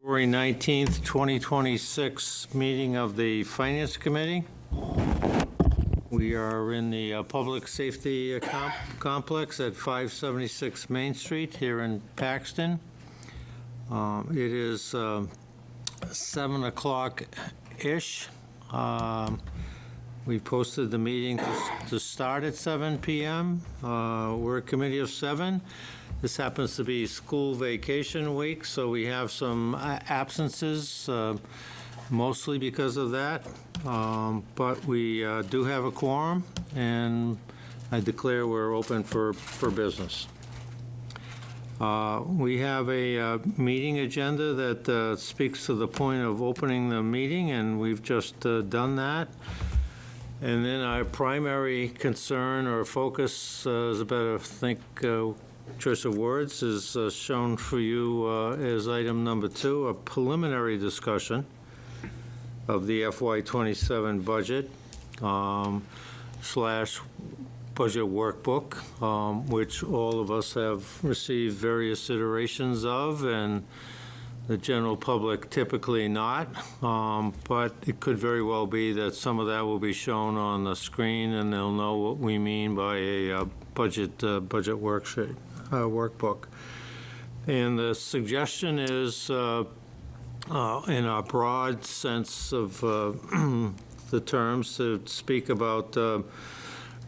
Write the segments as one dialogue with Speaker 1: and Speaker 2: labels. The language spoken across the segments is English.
Speaker 1: February 19th, 2026 meeting of the Finance Committee. We are in the Public Safety Complex at 576 Main Street here in Paxton. It is 7 o'clock-ish. We posted the meeting to start at 7 p.m. We're a committee of 7. This happens to be school vacation week, so we have some absences, mostly because of that. But we do have a quorum, and I declare we're open for business. We have a meeting agenda that speaks to the point of opening the meeting, and we've just done that. And then our primary concern or focus is about, choice of words is shown for you as item number 2, a preliminary discussion of the FY27 budget slash budget workbook, which all of us have received various iterations of, and the general public typically not, but it could very well be that some of that will be shown on the screen, and they'll know what we mean by a budget worksheet. Workbook. And the suggestion is, in a broad sense of the terms, to speak about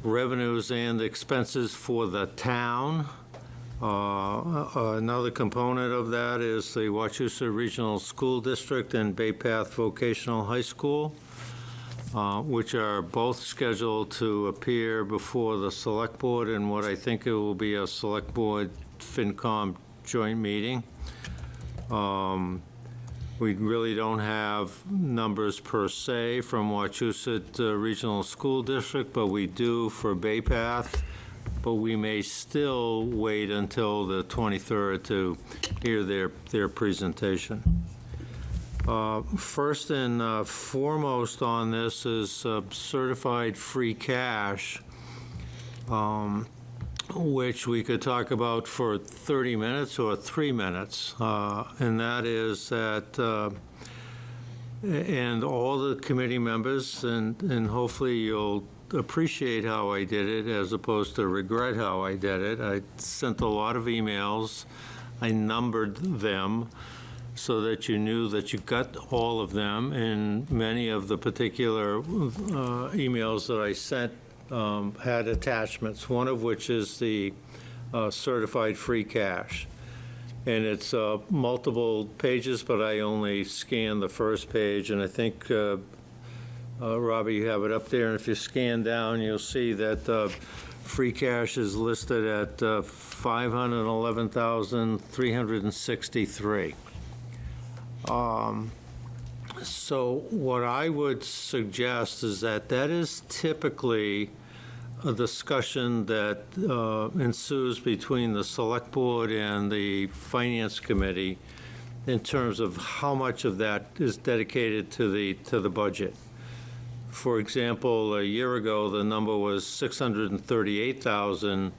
Speaker 1: revenues and expenses for the town. Another component of that is the Wachusett Regional School District and Bay Path Vocational High School, which are both scheduled to appear before the Select Board in what I think it will be a Select Board FinCom joint meeting. We really don't have numbers per se from Wachusett Regional School District, but we do for Bay Path. But we may still wait until the 23rd to hear their presentation. First and foremost on this is certified free cash, which we could talk about for 30 minutes or 3 minutes. And that is that, and all the committee members, and hopefully you'll appreciate how I did it as opposed to regret how I did it. I sent a lot of emails. I numbered them so that you knew that you got all of them, and many of the particular emails that I sent had attachments, one of which is the certified free cash. And it's multiple pages, but I only scanned the first page, and I think Robbie, you have it up there, and if you scan down, you'll see that free cash is listed at $511,363. So what I would suggest is that is typically a discussion that ensues between the Select Board and the Finance Committee in terms of how much of that is dedicated to the budget. For example, a year ago, the number was $638,000,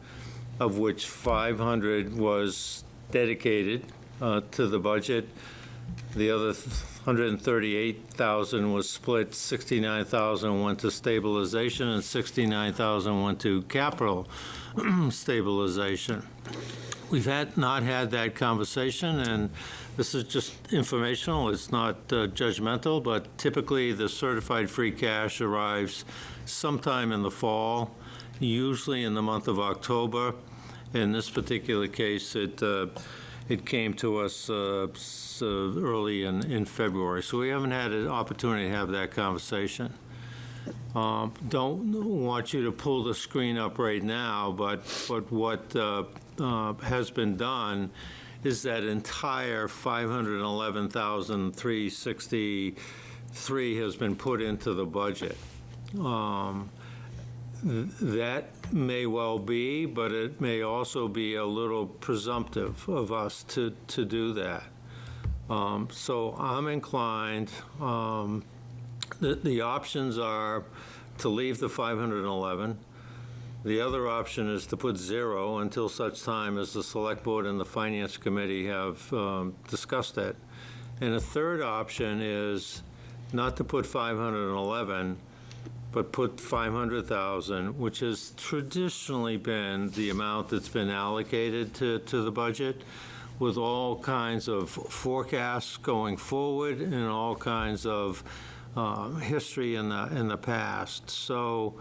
Speaker 1: of which $500 was dedicated to the budget. The other $138,000 was split. $69,000 went to stabilization, and $69,000 went to capital stabilization. We've not had that conversation, and this is just informational. It's not judgmental, but typically the certified free cash arrives sometime in the fall, usually in the month of October. In this particular case, it came to us early in February, so we haven't had an opportunity to have that conversation. Don't want you to pull the screen up right now, but what has been done is that entire $511,363 has been put into the budget. That may well be, but it may also be a little presumptive of us to do that. So I'm inclined, the options are to leave the 511. The other option is to put 0 until such time as the Select Board and the Finance Committee have discussed it. And a third option is not to put 511, but put 500,000, which has traditionally been the amount that's been allocated to the budget, with all kinds of forecasts going forward and all kinds of history in the past. So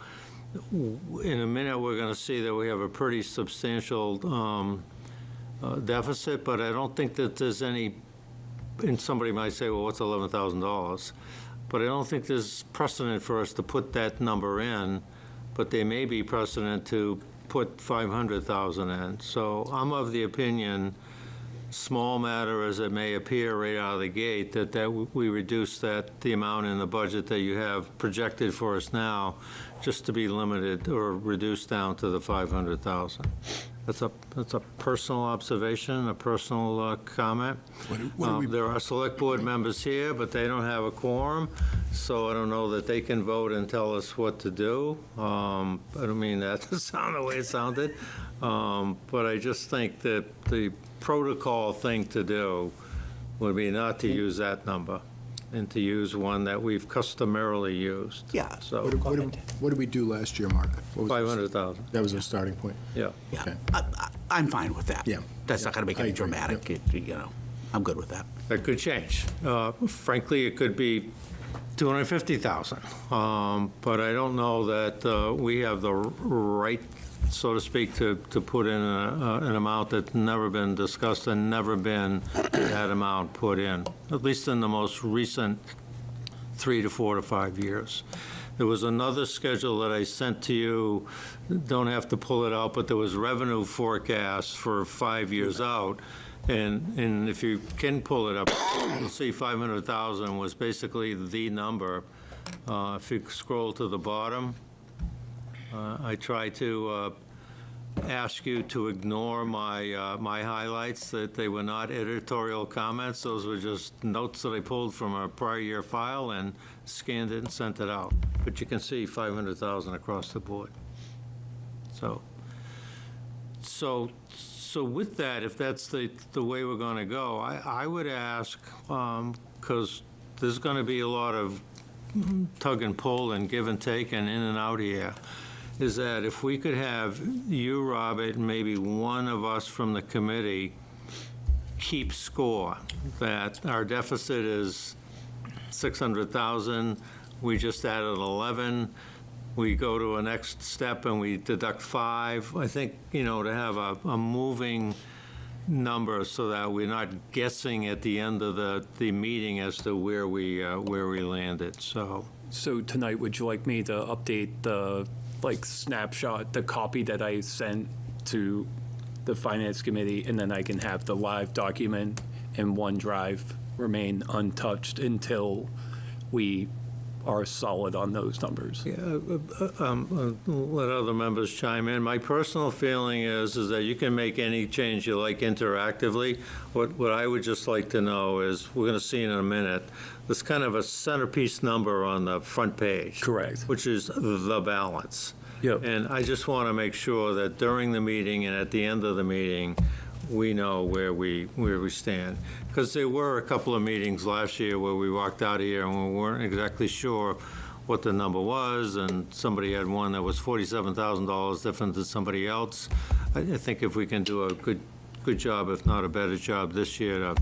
Speaker 1: in a minute, we're going to see that we have a pretty substantial deficit, but I don't think that there's any, and somebody might say, well, what's $11,000? But I don't think there's precedent for us to put that number in, but there may be precedent to put 500,000 in. So I'm of the opinion, small matter as it may appear right out of the gate, that we reduce the amount in the budget that you have projected for us now, just to be limited or reduced down to the 500,000. That's a personal observation, a personal comment. There are select board members here, but they don't have a quorum, so I don't know that they can vote and tell us what to do. I don't mean that to sound the way it sounded, but I just think that the protocol thing to do would be not to use that number and to use one that we've customarily used.
Speaker 2: Yeah.
Speaker 1: So,
Speaker 3: What did we do last year, Mark?
Speaker 1: 500,000.
Speaker 3: That was our starting point.
Speaker 1: Yeah.
Speaker 2: Yeah,
Speaker 3: Okay.
Speaker 2: I'm fine with that.
Speaker 3: Yeah.
Speaker 2: That's not going to make
Speaker 3: I
Speaker 2: it
Speaker 3: agree.
Speaker 2: dramatic, you know, I'm good with that.
Speaker 1: That could change. Frankly, it could be 250,000. But I don't know that we have the right, so to speak, to put in an amount that's never been discussed and never been that amount put in, at least in the most recent 3 to 4 to 5 years. There was another schedule that I sent to you, don't have to pull it out, but there was revenue forecasts for 5 years out. And if you can pull it up, you'll see 500,000 was basically the number. If you scroll to the bottom, I try to ask you to ignore my highlights, that they were not editorial comments. Those were just notes that I pulled from a prior year file and scanned it and sent it out. But you can see 500,000 across the board. So with that, if that's the way we're going to go, I would ask, because there's going to be a lot of tug and pull and give and take and in and out here, is that if we could have you, Robert, and maybe one of us from the committee keep score, that our deficit is 600,000, we just added 11, we go to a next step and we deduct 5. I think, to have a moving number so that we're not guessing at the end of the meeting as to where we landed, so.
Speaker 4: So tonight, would you like me to update the snapshot, the copy that I sent to the Finance Committee, and then I can have the live document in OneDrive remain untouched until we are solid on those numbers?
Speaker 1: Yeah, let other members chime in. My personal feeling is that you can make any change you like interactively. What I would just like to know is, we're going to see in a minute, there's kind of a centerpiece number on the front page.
Speaker 4: Correct.
Speaker 1: Which is the balance.
Speaker 4: Yep.
Speaker 1: And I just want to make sure that during the meeting and at the end of the meeting, we know where we stand. Because there were a couple of meetings last year where we walked out of here and we weren't exactly sure what the number was, and somebody had one that was $47,000 different than somebody else. I think if we can do a good job, if not a better job this year,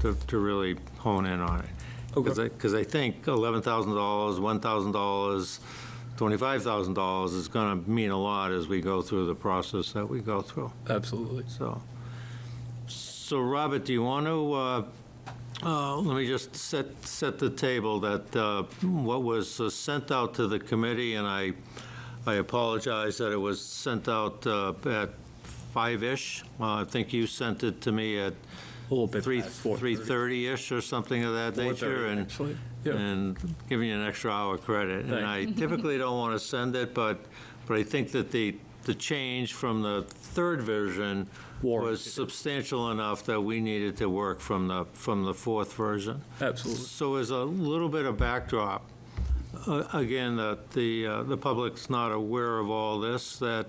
Speaker 1: to really hone in on it.
Speaker 4: Okay.
Speaker 1: Because I think $11,000, $1,000, $25,000 is going to mean a lot as we go through the process that we go through.
Speaker 4: Absolutely.
Speaker 1: So Robert, do you want to, let me just set the table that what was sent out to the committee, and I apologize that it was sent out at 5-ish. I think you sent it to me at
Speaker 4: A little bit
Speaker 1: 3:30-ish or something of that nature, and
Speaker 4: actually. Yeah.
Speaker 1: and giving you an extra hour credit. And I typically don't want to send it, but I think that the change from the third version was substantial enough that we needed to work from the fourth version.
Speaker 4: Absolutely.
Speaker 1: So as a little bit of backdrop, again, the public's not aware of all this, that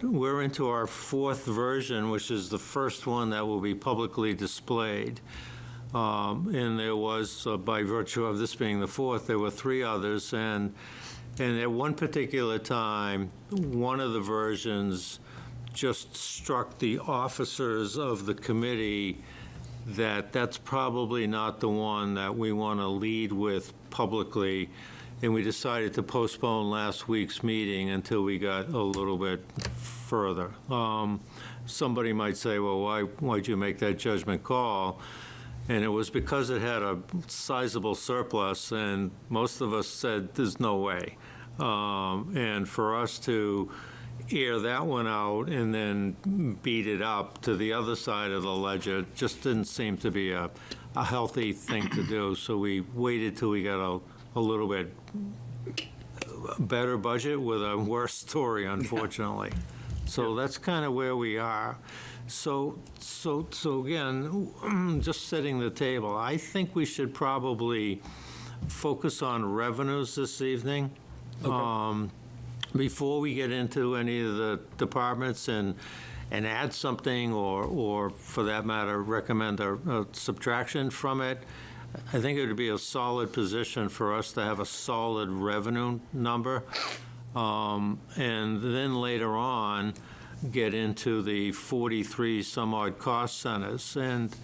Speaker 1: we're into our fourth version, which is the first one that will be publicly displayed. And there was, by virtue of this being the fourth, there were three others, and at one particular time, one of the versions just struck the officers of the committee that that's probably not the one that we want to lead with publicly, and we decided to postpone last week's meeting until we got a little bit further. Somebody might say, well, why'd you make that judgment call? And it was because it had a sizable surplus, and most of us said, there's no way. And for us to air that one out and then beat it up to the other side of the ledger just didn't seem to be a healthy thing to do. So we waited till we got a little bit better budget with a worse story, unfortunately. So that's kind of where we are. So again, just setting the table, I think we should probably focus on revenues this evening. Before we get into any of the departments and add something or for that matter, recommend a subtraction from it, I think it would be a solid position for us to have a solid revenue number. And then later on, get into the 43 some odd cost centers. And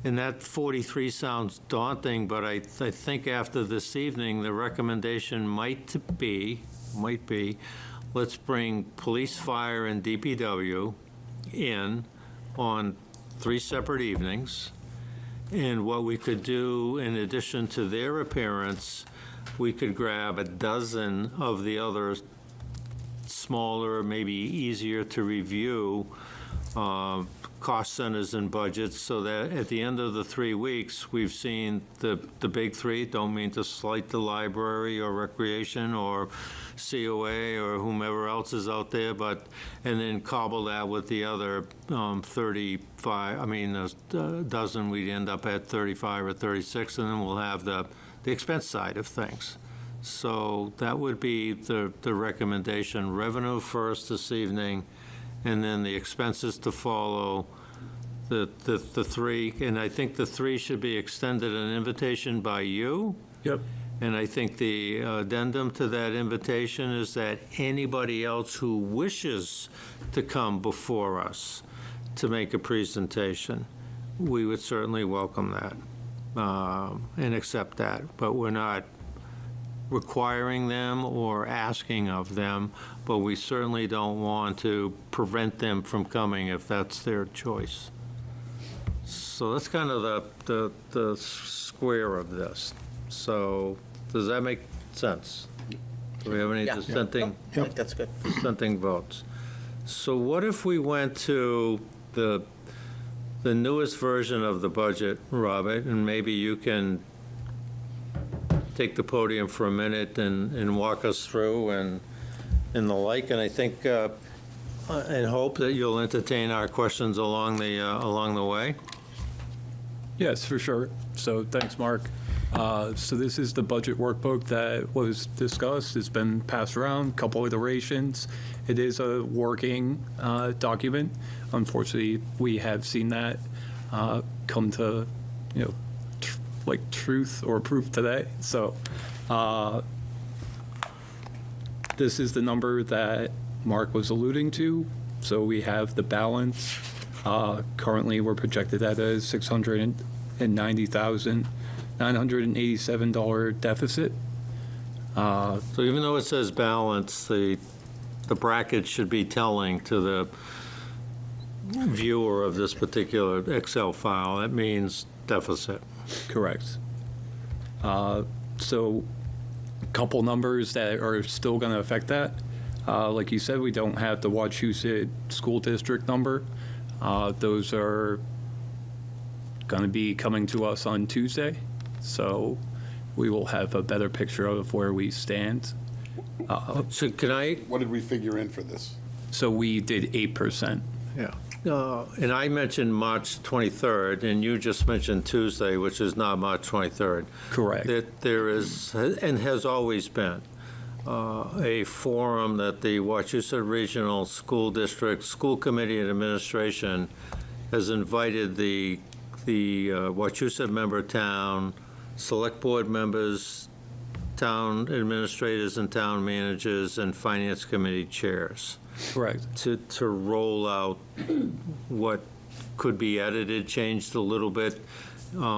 Speaker 1: that 43 sounds daunting, but I think after this evening, the recommendation might be, let's bring police, fire, and DPW in on 3 separate evenings. And what we could do, in addition to their appearance, we could grab a dozen of the other smaller, maybe easier to review cost centers and budgets, so that at the end of the 3 weeks, we've seen the big three. Don't mean to slight the library or recreation or COA or whomever else is out there, and then cobble that with the other 35, a dozen, we'd end up at 35 or 36, and then we'll have the expense side of things. So that would be the recommendation. Revenue first this evening, and then the expenses to follow, the 3. And I think the 3 should be extended an invitation by you.
Speaker 4: Yep.
Speaker 1: And I think the addendum to that invitation is that anybody else who wishes to come before us to make a presentation, we would certainly welcome that and accept that. But we're not requiring them or asking of them, but we certainly don't want to prevent them from coming if that's their choice. So that's kind of the square of this. So does that make sense? Do we have any
Speaker 2: Yeah.
Speaker 1: dissenting?
Speaker 2: I think that's good.
Speaker 1: Dissenting votes. So what if we went to the newest version of the budget, Robert, and maybe you can take the podium for a minute and walk us through and the like, and I think and hope that you'll entertain our questions along the way.
Speaker 4: Yes, for sure. So thanks, Mark. So this is the budget workbook that was discussed. It's been passed around, a couple iterations. It is a working document. Unfortunately, we have seen that come to, truth or proof today. So this is the number that Mark was alluding to. So we have the balance. Currently, we're projected at a $690,987 deficit.
Speaker 1: So even though it says balance, the bracket should be telling to the viewer of this particular Excel file. That means deficit.
Speaker 4: Correct. So a couple numbers that are still going to affect that. Like you said, we don't have the Wachusett School District number. Those are going to be coming to us on Tuesday, so we will have a better picture of where we stand.
Speaker 1: So can I?
Speaker 5: What did we figure in for this?
Speaker 4: So we did 8%.
Speaker 1: Yeah. And I mentioned March 23rd, and you just mentioned Tuesday, which is not March 23rd.
Speaker 4: Correct.
Speaker 1: That there is, and has always been, a forum that the Wachusett Regional School District School Committee and Administration has invited the the Wachusett member town, select board members, town administrators and town managers, and finance committee chairs
Speaker 4: Correct.
Speaker 1: to roll out what could be edited, changed a little bit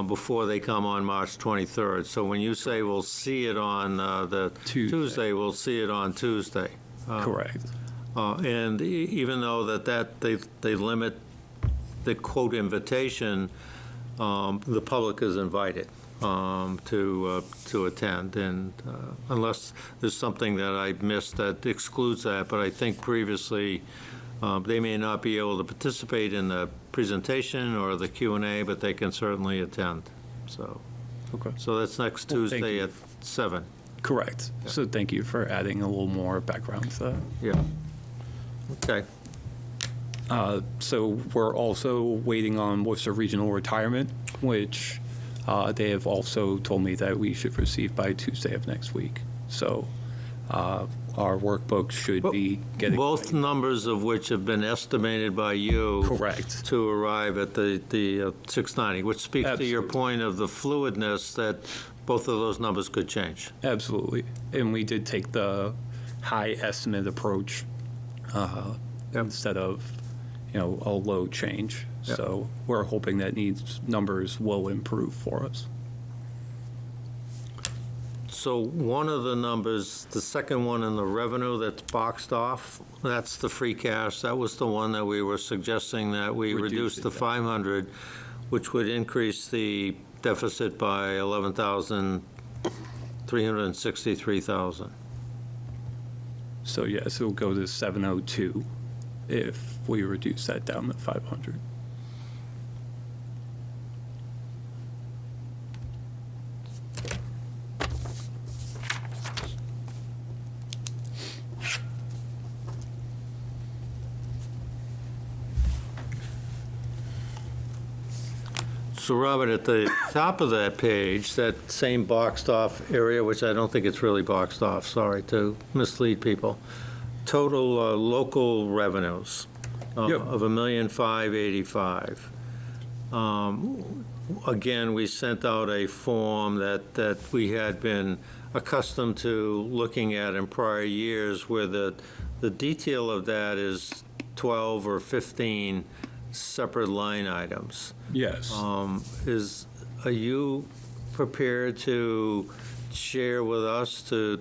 Speaker 1: before they come on March 23rd. So when you say we'll see it on the Tuesday, we'll see it on Tuesday.
Speaker 4: Correct.
Speaker 1: And even though they limit the quote invitation, the public is invited to attend, and unless there's something that I missed that excludes that, but I think previously they may not be able to participate in the presentation or the Q&A, but they can certainly attend. So
Speaker 4: Okay.
Speaker 1: that's next
Speaker 4: Well, thank
Speaker 1: Tuesday
Speaker 4: you.
Speaker 1: at 7.
Speaker 4: Correct. So thank you for adding a little more background to that.
Speaker 1: Yeah. Okay.
Speaker 4: So we're also waiting on Worcester Regional Retirement, which they have also told me that we should receive by Tuesday of next week. So our workbook should be getting.
Speaker 1: Both numbers of which have been estimated by you.
Speaker 4: Correct.
Speaker 1: To arrive at the 690, which speaks to your
Speaker 4: Absolutely.
Speaker 1: point of the fluidness that both of those numbers could change.
Speaker 4: Absolutely. And we did take the high estimate approach instead of, a low change.
Speaker 1: Yep.
Speaker 4: So we're hoping that these numbers will improve for us.
Speaker 1: So one of the numbers, the second one in the revenue that's boxed off, that's the free cash. That was the one that we were suggesting that we reduce
Speaker 4: it,
Speaker 1: to
Speaker 4: yeah.
Speaker 1: 500, which would increase the deficit by 11,363,000.
Speaker 4: So yes, it'll go to 702 if we reduce that down to 500.
Speaker 1: So Robert, at the top of that page, that same boxed off area, which I don't think it's really boxed off, sorry to mislead people, total local revenues
Speaker 4: Yep.
Speaker 1: of $1,585,000. Again, we sent out a form that we had been accustomed to looking at in prior years, where the detail of that is 12 or 15 separate line items.
Speaker 4: Yes.
Speaker 1: Are you prepared to share with us to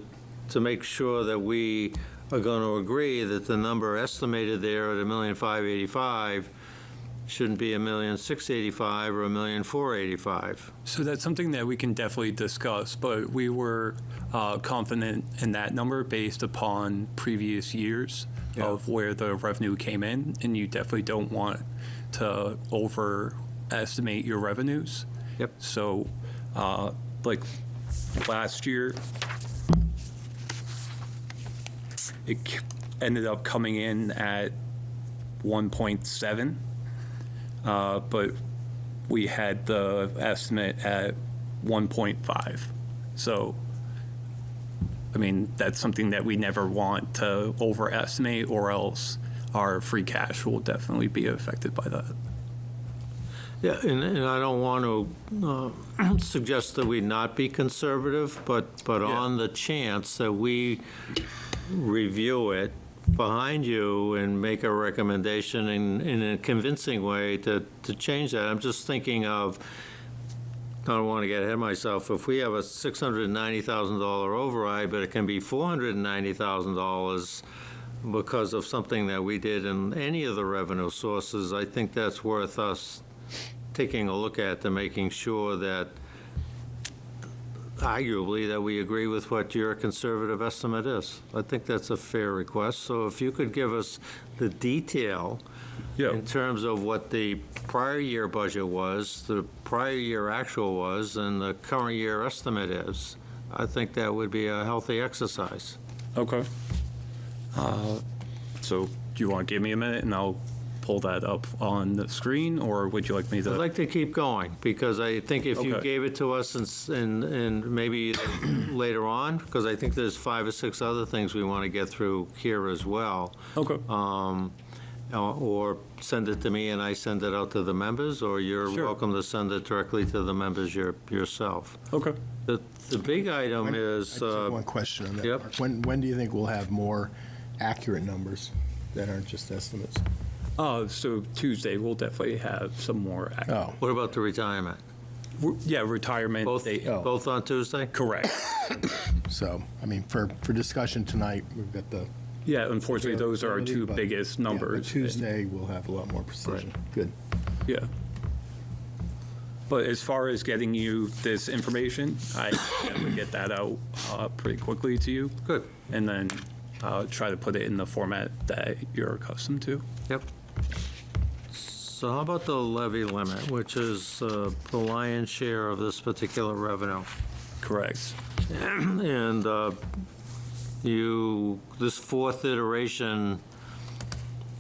Speaker 1: make sure that we are going to agree that the number estimated there at $1,585,000 shouldn't be $1,685,000 or $1,485,000?
Speaker 4: So that's something that we can definitely discuss, but we were confident in that number based upon previous years
Speaker 1: Yeah.
Speaker 4: of where the revenue came in, and you definitely don't want to overestimate your revenues.
Speaker 1: Yep.
Speaker 4: So, like last year, it ended up coming in at 1.7, but we had the estimate at 1.5. So, I mean, that's something that we never want to overestimate, or else our free cash will definitely be affected by that.
Speaker 1: Yeah, and I don't want to suggest that we not be conservative, but on the chance that we review it behind you and make a recommendation in a convincing way to change that. I'm just thinking of, I don't want to get ahead of myself, if we have a $690,000 override, but it can be $490,000 because of something that we did in any of the revenue sources, I think that's worth us taking a look at, to making sure that, arguably, that we agree with what your conservative estimate is. I think that's a fair request. So if you could give us the detail in terms of what the prior year budget was, the prior year actual was, and the current year estimate is, I think that would be a healthy exercise.
Speaker 4: Okay. So do you want to give me a minute and I'll pull that up on the screen, or would you like me
Speaker 1: I'd
Speaker 4: to?
Speaker 1: like to keep going, because I think if you
Speaker 4: Okay.
Speaker 1: gave it to us and maybe later on, because I think there's 5 or 6 other things we want to get through here as well.
Speaker 4: Okay.
Speaker 1: or send it to me and I send it out to the members, or you're
Speaker 4: Sure.
Speaker 1: welcome to send it directly to the members yourself.
Speaker 4: Okay.
Speaker 1: The big item
Speaker 3: I
Speaker 1: is,
Speaker 3: just have one question on that.
Speaker 1: yep.
Speaker 3: Mark. When do you think we'll have more accurate numbers that aren't just estimates?
Speaker 4: So Tuesday, we'll definitely have some more.
Speaker 3: Oh,
Speaker 1: what about the retirement?
Speaker 4: Yeah, retirement.
Speaker 1: Both,
Speaker 4: date.
Speaker 3: Oh.
Speaker 1: both on Tuesday?
Speaker 4: Correct.
Speaker 3: so, I mean, for discussion tonight, we've got the.
Speaker 4: Yeah, unfortunately, those are our two
Speaker 3: but-
Speaker 4: biggest
Speaker 3: yeah, but
Speaker 4: numbers.
Speaker 3: Tuesday, we'll have a lot more precision. Good.
Speaker 4: Yeah. But as far as getting you this information, I can get that out pretty quickly to you.
Speaker 1: Good.
Speaker 4: And then try to put it in the format that you're accustomed to.
Speaker 1: Yep. So how about the levy limit, which is the lion's share of this particular revenue?
Speaker 4: Correct.
Speaker 1: And this fourth iteration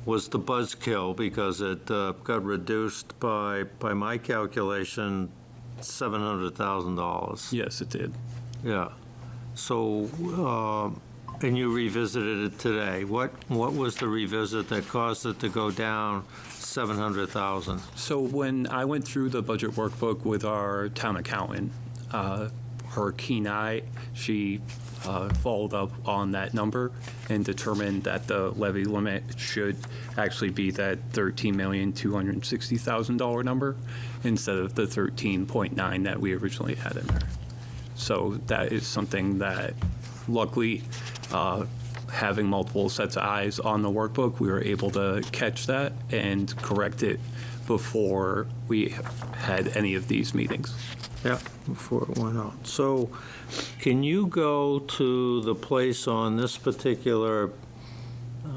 Speaker 1: was the buzzkill because it got reduced by my calculation, $700,000.
Speaker 4: Yes, it did.
Speaker 1: Yeah. So, and you revisited it today. What was the revisit that caused it to go down 700,000?
Speaker 4: So when I went through the budget workbook with our town accountant, her keen eye, she followed up on that number and determined that the levy limit should actually be that $13,260,000 number instead of the 13.9 that we originally had in there. So that is something that luckily, having multiple sets of eyes on the workbook, we were able to catch that and correct it before we had any of these meetings.
Speaker 1: Yeah, before it went out. So can you go to the place on this particular,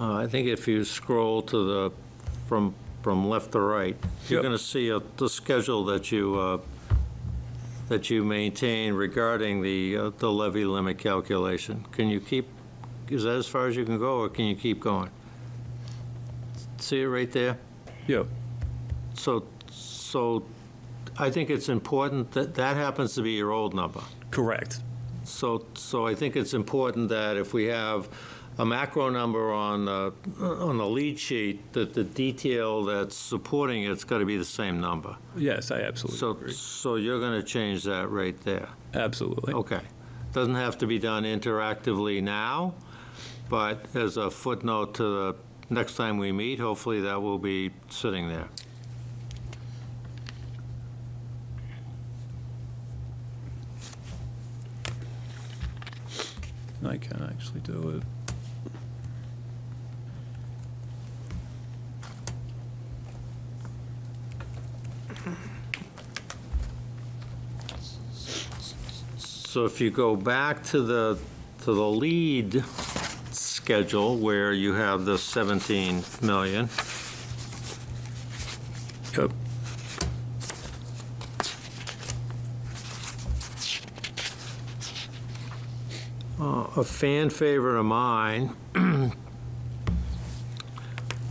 Speaker 1: I think if you scroll to the, from left to right, you're
Speaker 4: Yep.
Speaker 1: going to see the schedule that you maintain regarding the levy limit calculation. Can you keep, is that as far as you can go, or can you keep going? See it right there?
Speaker 4: Yeah.
Speaker 1: So I think it's important that happens to be your old number.
Speaker 4: Correct.
Speaker 1: So I think it's important that if we have a macro number on the lead sheet, that the detail that's supporting it's got to be the same number.
Speaker 4: Yes, I absolutely agree.
Speaker 1: So you're going to change that right there.
Speaker 4: Absolutely.
Speaker 1: Okay. Doesn't have to be done interactively now, but as a footnote to the next time we meet, hopefully that will be sitting there.
Speaker 4: I can actually do it.
Speaker 1: So if you go back to the lead schedule where you have the 17 million,
Speaker 4: Yep.
Speaker 1: a fan favorite of mine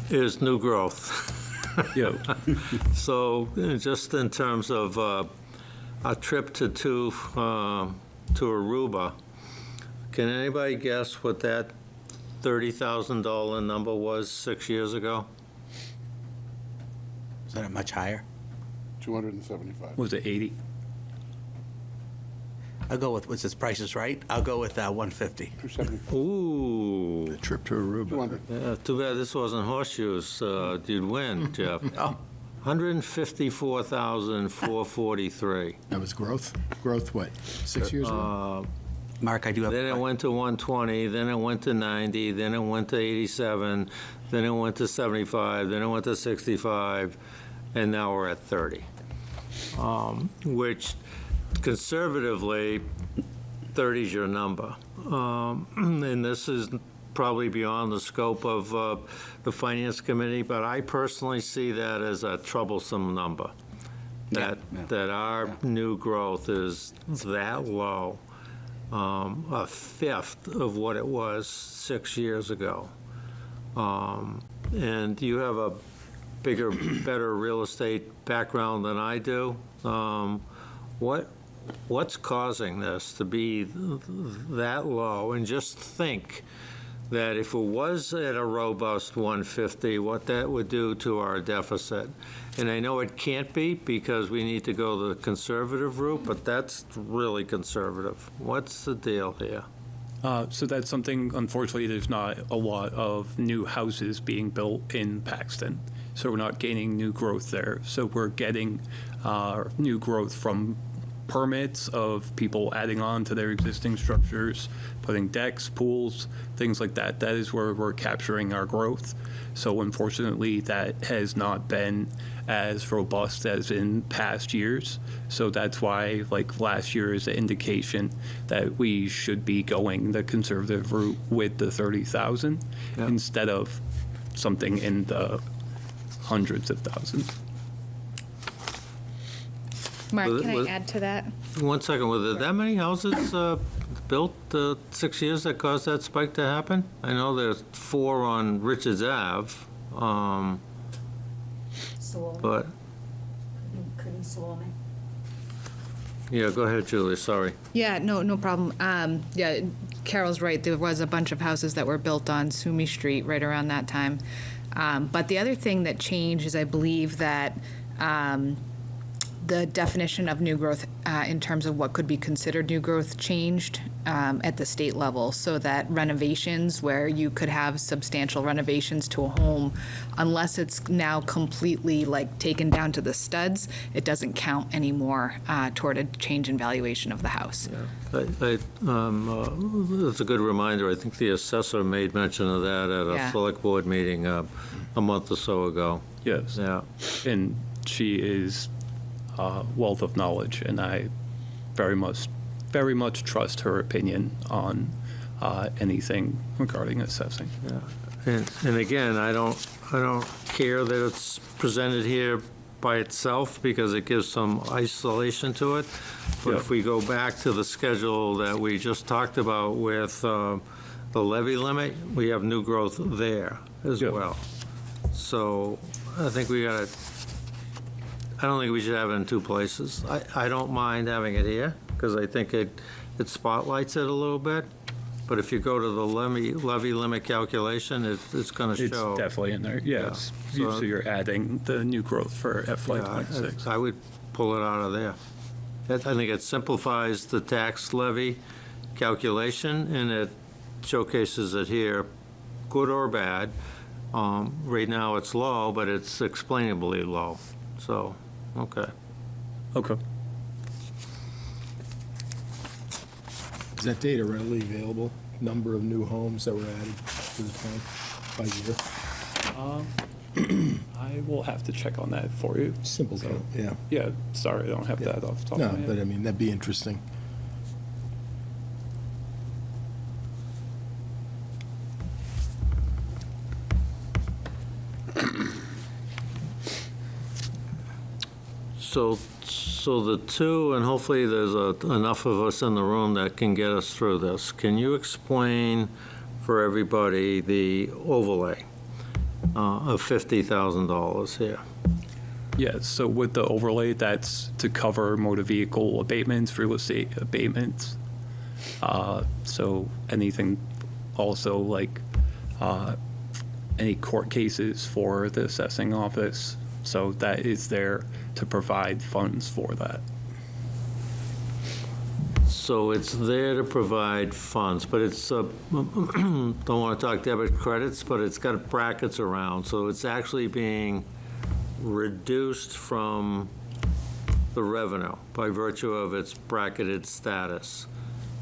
Speaker 1: is new growth.
Speaker 4: Yep.
Speaker 1: So just in terms of a trip to Aruba, can anybody guess what that $30,000 number was 6 years ago?
Speaker 2: Is that much higher?
Speaker 5: 275.
Speaker 4: Was it 80?
Speaker 2: I'll go with, what's this, Price is Right? I'll go with 150.
Speaker 5: 275.
Speaker 1: Ooh,
Speaker 3: Trip to Aruba.
Speaker 5: 200.
Speaker 1: yeah, too bad this wasn't horseshoes. You'd win, Jeff.
Speaker 2: Oh,
Speaker 1: 154,443.
Speaker 3: That was growth? Growth, what, 6 years ago?
Speaker 2: Mark, I do have.
Speaker 1: Then it went to 120, then it went to 90, then it went to 87, then it went to 75, then it went to 65, and now we're at 30. Which conservatively, 30 is your number. And this is probably beyond the scope of the Finance Committee, but I personally see that as a troublesome number. That our new growth is that low. A fifth of what it was 6 years ago. And you have a bigger, better real estate background than I do. What's causing this to be that low? And just think that if it was at a robust 150, what that would do to our deficit. And I know it can't be because we need to go the conservative route, but that's really conservative. What's the deal here?
Speaker 4: So that's something, unfortunately, there's not a lot of new houses being built in Paxton. So we're not gaining new growth there. So we're getting new growth from permits of people adding on to their existing structures, putting decks, pools, things like that. That is where we're capturing our growth. So unfortunately, that has not been as robust as in past years. So that's why, like, last year is an indication that we should be going the conservative route with the 30,000
Speaker 1: Yeah.
Speaker 4: instead of something in the hundreds of thousands.
Speaker 6: Mark,
Speaker 1: Was it-
Speaker 6: can I
Speaker 1: was-
Speaker 6: add to that?
Speaker 1: One second, were there that many houses built 6 years that caused that spike to happen? I know there's 4 on Richards Ave,
Speaker 7: Saw,
Speaker 1: but,
Speaker 7: couldn't saw me.
Speaker 1: yeah, go ahead, Julie, sorry.
Speaker 6: Yeah, no problem. Yeah, Carol's right. There was a bunch of houses that were built on Sumi Street right around that time. But the other thing that changed is I believe that the definition of new growth in terms of what could be considered new growth changed at the state level, so that renovations where you could have substantial renovations to a home, unless it's now completely like taken down to the studs, it doesn't count anymore toward a change in valuation of the house.
Speaker 1: That's a good reminder. I think the assessor made mention of that at a
Speaker 6: Yeah.
Speaker 1: select board meeting a month or so ago.
Speaker 4: Yes.
Speaker 1: Yeah.
Speaker 4: And she is a wealth of knowledge, and I very much trust her opinion on anything regarding assessing.
Speaker 1: And again, I don't care that it's presented here by itself because it gives some isolation to it. But
Speaker 4: Yeah.
Speaker 1: if we go back to the schedule that we just talked about with the levy limit, we have new growth there as
Speaker 4: Yeah.
Speaker 1: well. So I think I don't think we should have it in 2 places. I don't mind having it here because I think it spotlights it a little bit. But if you go to the levy limit calculation, it's going to
Speaker 4: It's
Speaker 1: show.
Speaker 4: definitely in there, yes.
Speaker 1: Yeah.
Speaker 4: So you're adding the new growth for FY
Speaker 1: Yeah,
Speaker 4: '26.
Speaker 1: I would pull it out of there. I think it simplifies the tax levy calculation, and it showcases it here, good or bad. Right now, it's low, but it's explainably low, so, okay.
Speaker 4: Okay.
Speaker 3: Is that data readily available? Number of new homes that were added to the town by year?
Speaker 4: I will have to check on that for you.
Speaker 3: Simple
Speaker 4: So-
Speaker 3: count, yeah.
Speaker 4: Yeah, sorry, I don't have that off the top
Speaker 3: No,
Speaker 4: of my
Speaker 3: but I
Speaker 4: head.
Speaker 3: mean, that'd be interesting.
Speaker 1: So the 2, and hopefully there's enough of us in the room that can get us through this. Can you explain for everybody the overlay of $50,000 here?
Speaker 4: Yes, so with the overlay, that's to cover motor vehicle abatements, real estate abatements. So anything also like any court cases for the assessing office. So that is there to provide funds for that.
Speaker 1: So it's there to provide funds, but it's, don't want to talk debit credits, but it's got brackets around, so it's actually being reduced from the revenue by virtue of its bracketed status.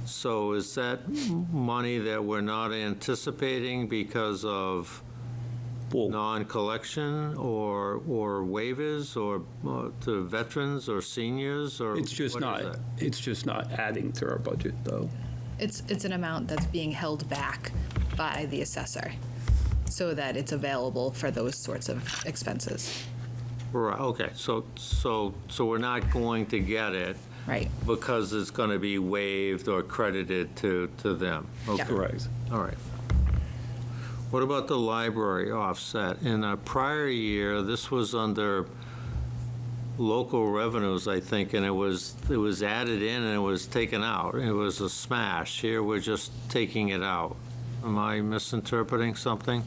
Speaker 1: So is that money that we're not anticipating because of
Speaker 4: Well,
Speaker 1: non-collection or waivers or to veterans or seniors or?
Speaker 4: it's just
Speaker 1: what is
Speaker 4: not,
Speaker 1: that?
Speaker 4: it's just not adding to our budget, though.
Speaker 6: It's an amount that's being held back by the assessor so that it's available for those sorts of expenses.
Speaker 1: Right, okay, so we're not going to get it
Speaker 6: Right.
Speaker 1: because it's going to be waived or credited to them? Okay,
Speaker 4: Correct.
Speaker 1: all right. What about the library offset? In a prior year, this was under local revenues, I think, and it was added in and it was taken out. It was a smash. Here, we're just taking it out. Am I misinterpreting something?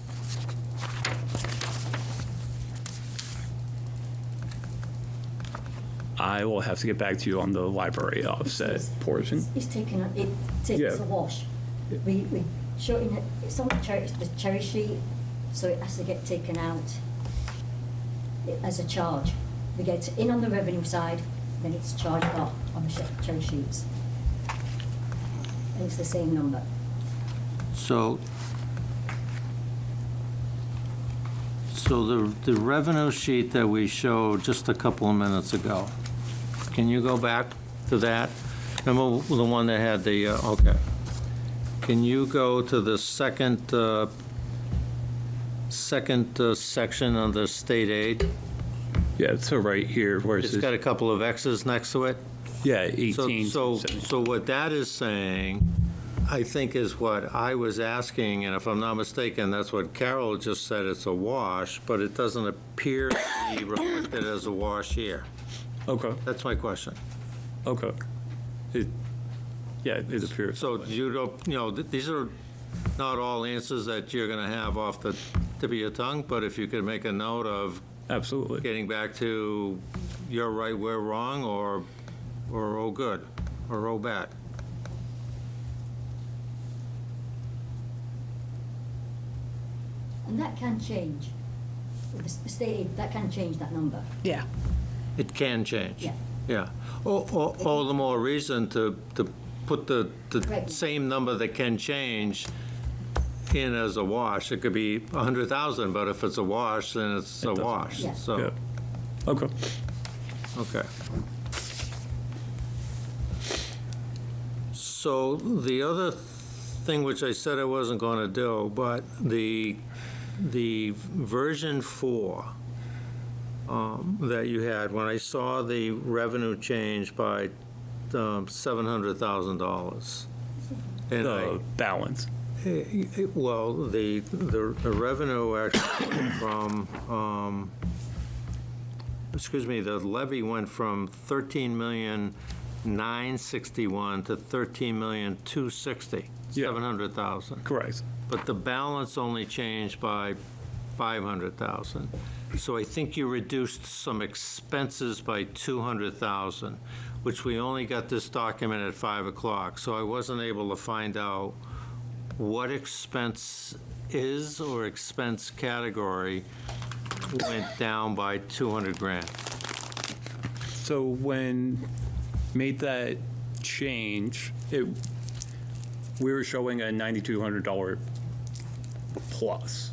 Speaker 4: I will have to get back to you on the library offset portion.
Speaker 7: It's taken, it's a
Speaker 4: Yeah.
Speaker 7: wash. We show it, it's on the cherry sheet, so it has to get taken out as a charge. We get it in on the revenue side, then it's charged off on the cherry sheets. And it's the same number.
Speaker 1: So the revenue sheet that we showed just a couple of minutes ago, can you go back to that? Remember the one that had the, okay. Can you go to the second section on the state aid?
Speaker 4: Yeah, so right here, where it
Speaker 1: It's
Speaker 4: says,
Speaker 1: got a couple of X's next to it?
Speaker 4: yeah, 18.
Speaker 1: So what that is saying, I think, is what I was asking, and if I'm not mistaken, that's what Carol just said, it's a wash, but it doesn't appear to be reflected as a wash here.
Speaker 4: Okay,
Speaker 1: That's my question.
Speaker 4: okay. Yeah, it appears.
Speaker 1: So you don't, these are not all answers that you're going to have off the tip of your tongue, but if you could make a note of
Speaker 4: Absolutely.
Speaker 1: getting back to you're right, we're wrong, or oh good, or oh bad.
Speaker 7: And that can change. With the state aid, that can change that number.
Speaker 6: Yeah.
Speaker 1: It can change.
Speaker 7: Yeah.
Speaker 1: Yeah. All the more reason to put the
Speaker 7: Right.
Speaker 1: same number that can change in as a wash. It could be 100,000, but if it's a wash, then it's
Speaker 4: It
Speaker 1: a
Speaker 4: doesn't
Speaker 1: wash.
Speaker 7: Yeah.
Speaker 1: So,
Speaker 4: Yeah. Okay.
Speaker 1: okay. So the other thing which I said I wasn't going to do, but the version 4 that you had, when I saw the revenue change by $700,000. And
Speaker 4: The balance.
Speaker 1: well, the revenue actually went from, the levy went from 13,961,000 to 13,260,000,
Speaker 4: Yeah.
Speaker 1: 700,000.
Speaker 4: Correct.
Speaker 1: But the balance only changed by 500,000. So I think you reduced some expenses by 200,000, which we only got this document at 5 o'clock. So I wasn't able to find out what expense is or expense category went down by 200 grand.
Speaker 4: So when made that change, we were showing a $9,200 plus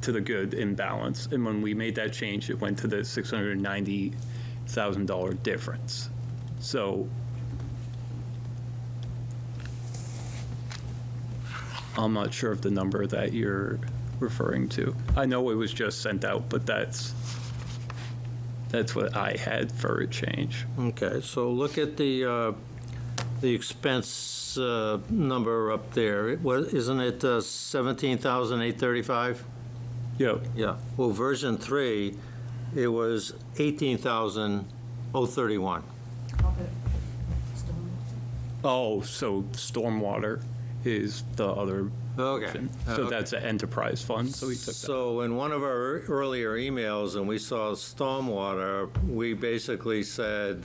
Speaker 4: to the good in balance. And when we made that change, it went to the $690,000 difference. So I'm not sure of the number that you're referring to. I know it was just sent out, but that's what I had for a change.
Speaker 1: Okay, so look at the expense number up there. Isn't it 17,835?
Speaker 4: Yeah.
Speaker 1: Yeah. Well, version 3, it was 18,031.
Speaker 4: Oh, so stormwater is the other
Speaker 1: Okay.
Speaker 4: option. So that's an enterprise fund, so we took that.
Speaker 1: So in one of our earlier emails, and we saw stormwater, we basically said,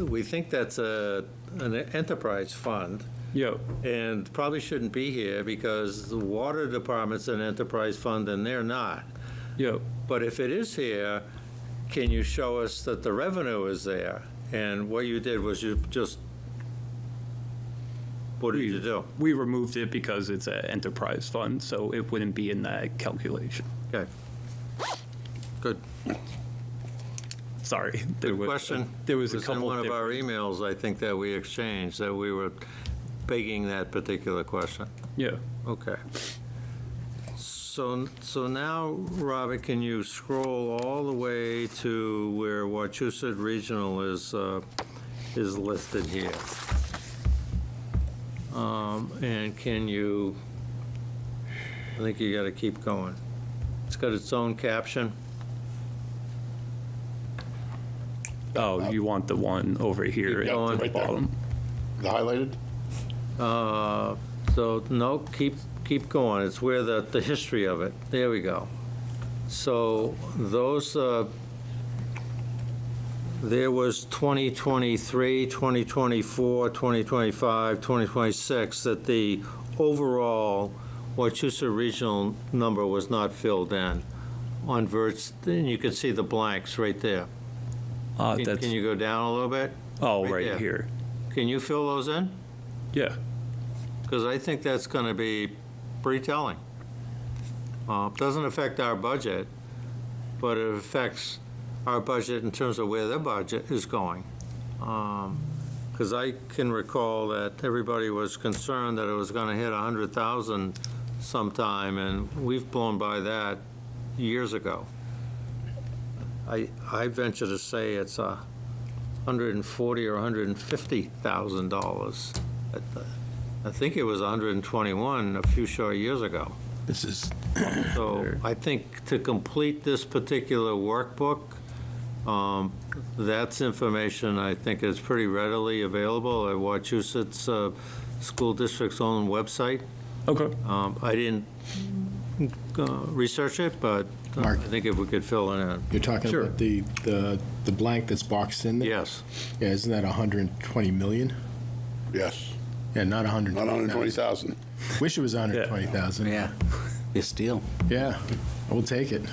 Speaker 1: we think that's an enterprise fund,
Speaker 4: Yeah,
Speaker 1: and probably shouldn't be here because the water department's an enterprise fund and they're not.
Speaker 4: yeah.
Speaker 1: But if it is here, can you show us that the revenue is there? And what you did was you just, what did you do?
Speaker 4: We removed it because it's an enterprise fund, so it wouldn't be in that calculation.
Speaker 1: Okay. Good.
Speaker 4: Sorry.
Speaker 1: Good question.
Speaker 4: There was a
Speaker 1: It
Speaker 4: couple
Speaker 1: in one of
Speaker 4: different-
Speaker 1: our emails, I think, that we exchanged, that we were begging that particular question.
Speaker 4: Yeah.
Speaker 1: Okay. So now, Robert, can you scroll all the way to where Wachusett Regional is listed here? And can you, I think you got to keep going. It's got its own caption.
Speaker 4: Oh, you want the one over here
Speaker 5: Yeah,
Speaker 4: at the
Speaker 5: right there.
Speaker 4: bottom?
Speaker 5: The highlighted?
Speaker 1: So, no, keep going. It's where the history of it. There we go. So those, there was 2023, 2024, 2025, 2026, that the overall Wachusett Regional number was not filled in on Verts, and you can see the blanks right there.
Speaker 4: That's,
Speaker 1: Can you go down a little bit?
Speaker 4: oh,
Speaker 1: right
Speaker 4: right
Speaker 1: there.
Speaker 4: here.
Speaker 1: Can you fill those in?
Speaker 4: Yeah.
Speaker 1: Because I think that's going to be pretty telling. Doesn't affect our budget, but it affects our budget in terms of where their budget is going. Because I can recall that everybody was concerned that it was going to hit 100,000 sometime, and we've blown by that years ago. I venture to say it's $140,000 or $150,000. I think it was 121 a few short years ago.
Speaker 3: This is,
Speaker 1: So I think to complete this particular workbook, that's information I think is pretty readily available at Wachusett's school district's own website.
Speaker 4: Okay.
Speaker 1: I didn't research it, but I
Speaker 3: Mark.
Speaker 1: think if we could fill it in.
Speaker 3: you're talking
Speaker 4: Sure.
Speaker 3: about the blank that's boxed in there?
Speaker 1: Yes.
Speaker 3: Yeah, isn't that 120 million?
Speaker 5: Yes,
Speaker 3: Yeah, not 100.
Speaker 5: not 120,000.
Speaker 3: Wish it was 120,000.
Speaker 2: Yeah, be a steal.
Speaker 3: Yeah, we'll take it.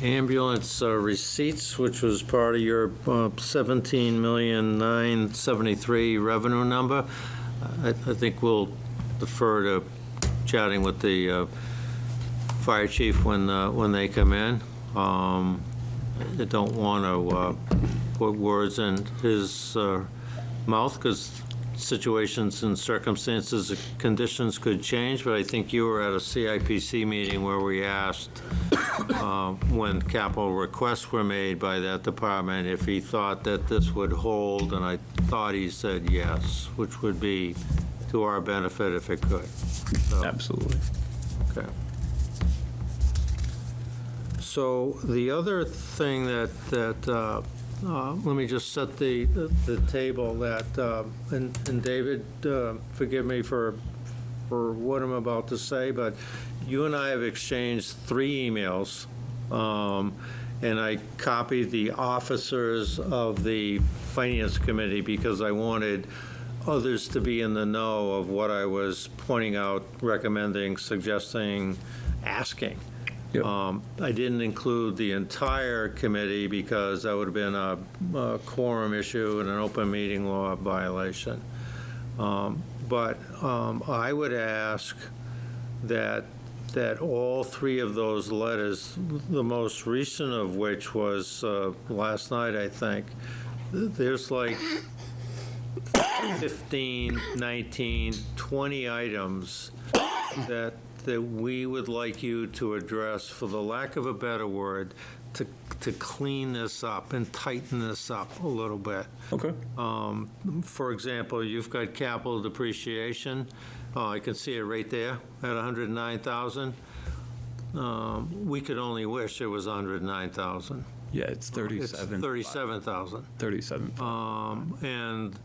Speaker 1: Ambulance receipts, which was part of your 17,973 revenue number. I think we'll defer to chatting with the fire chief when they come in. I don't want to put words in his mouth, because situations and circumstances, conditions could change, but I think you were at a CIPC meeting where we asked when capital requests were made by that department if he thought that this would hold, and I thought he said yes, which would be to our benefit if it could. So,
Speaker 4: Absolutely.
Speaker 1: okay. So the other thing that let me just set the table that, and David, forgive me for what I'm about to say, but you and I have exchanged 3 emails, and I copied the officers of the Finance Committee because I wanted others to be in the know of what I was pointing out, recommending, suggesting, asking.
Speaker 4: Yep.
Speaker 1: I didn't include the entire committee because that would have been a quorum issue and an open meeting law violation. But I would ask that all 3 of those letters, the most recent of which was last night, I think, there's like 15, 19, 20 items that we would like you to address, for the lack of a better word, to clean this up and tighten this up a little bit.
Speaker 4: Okay.
Speaker 1: For example, you've got capital depreciation. I can see it right there at 109,000. We could only wish it was 109,000.
Speaker 4: Yeah, it's 37.
Speaker 1: It's 37,000.
Speaker 4: 37.
Speaker 1: And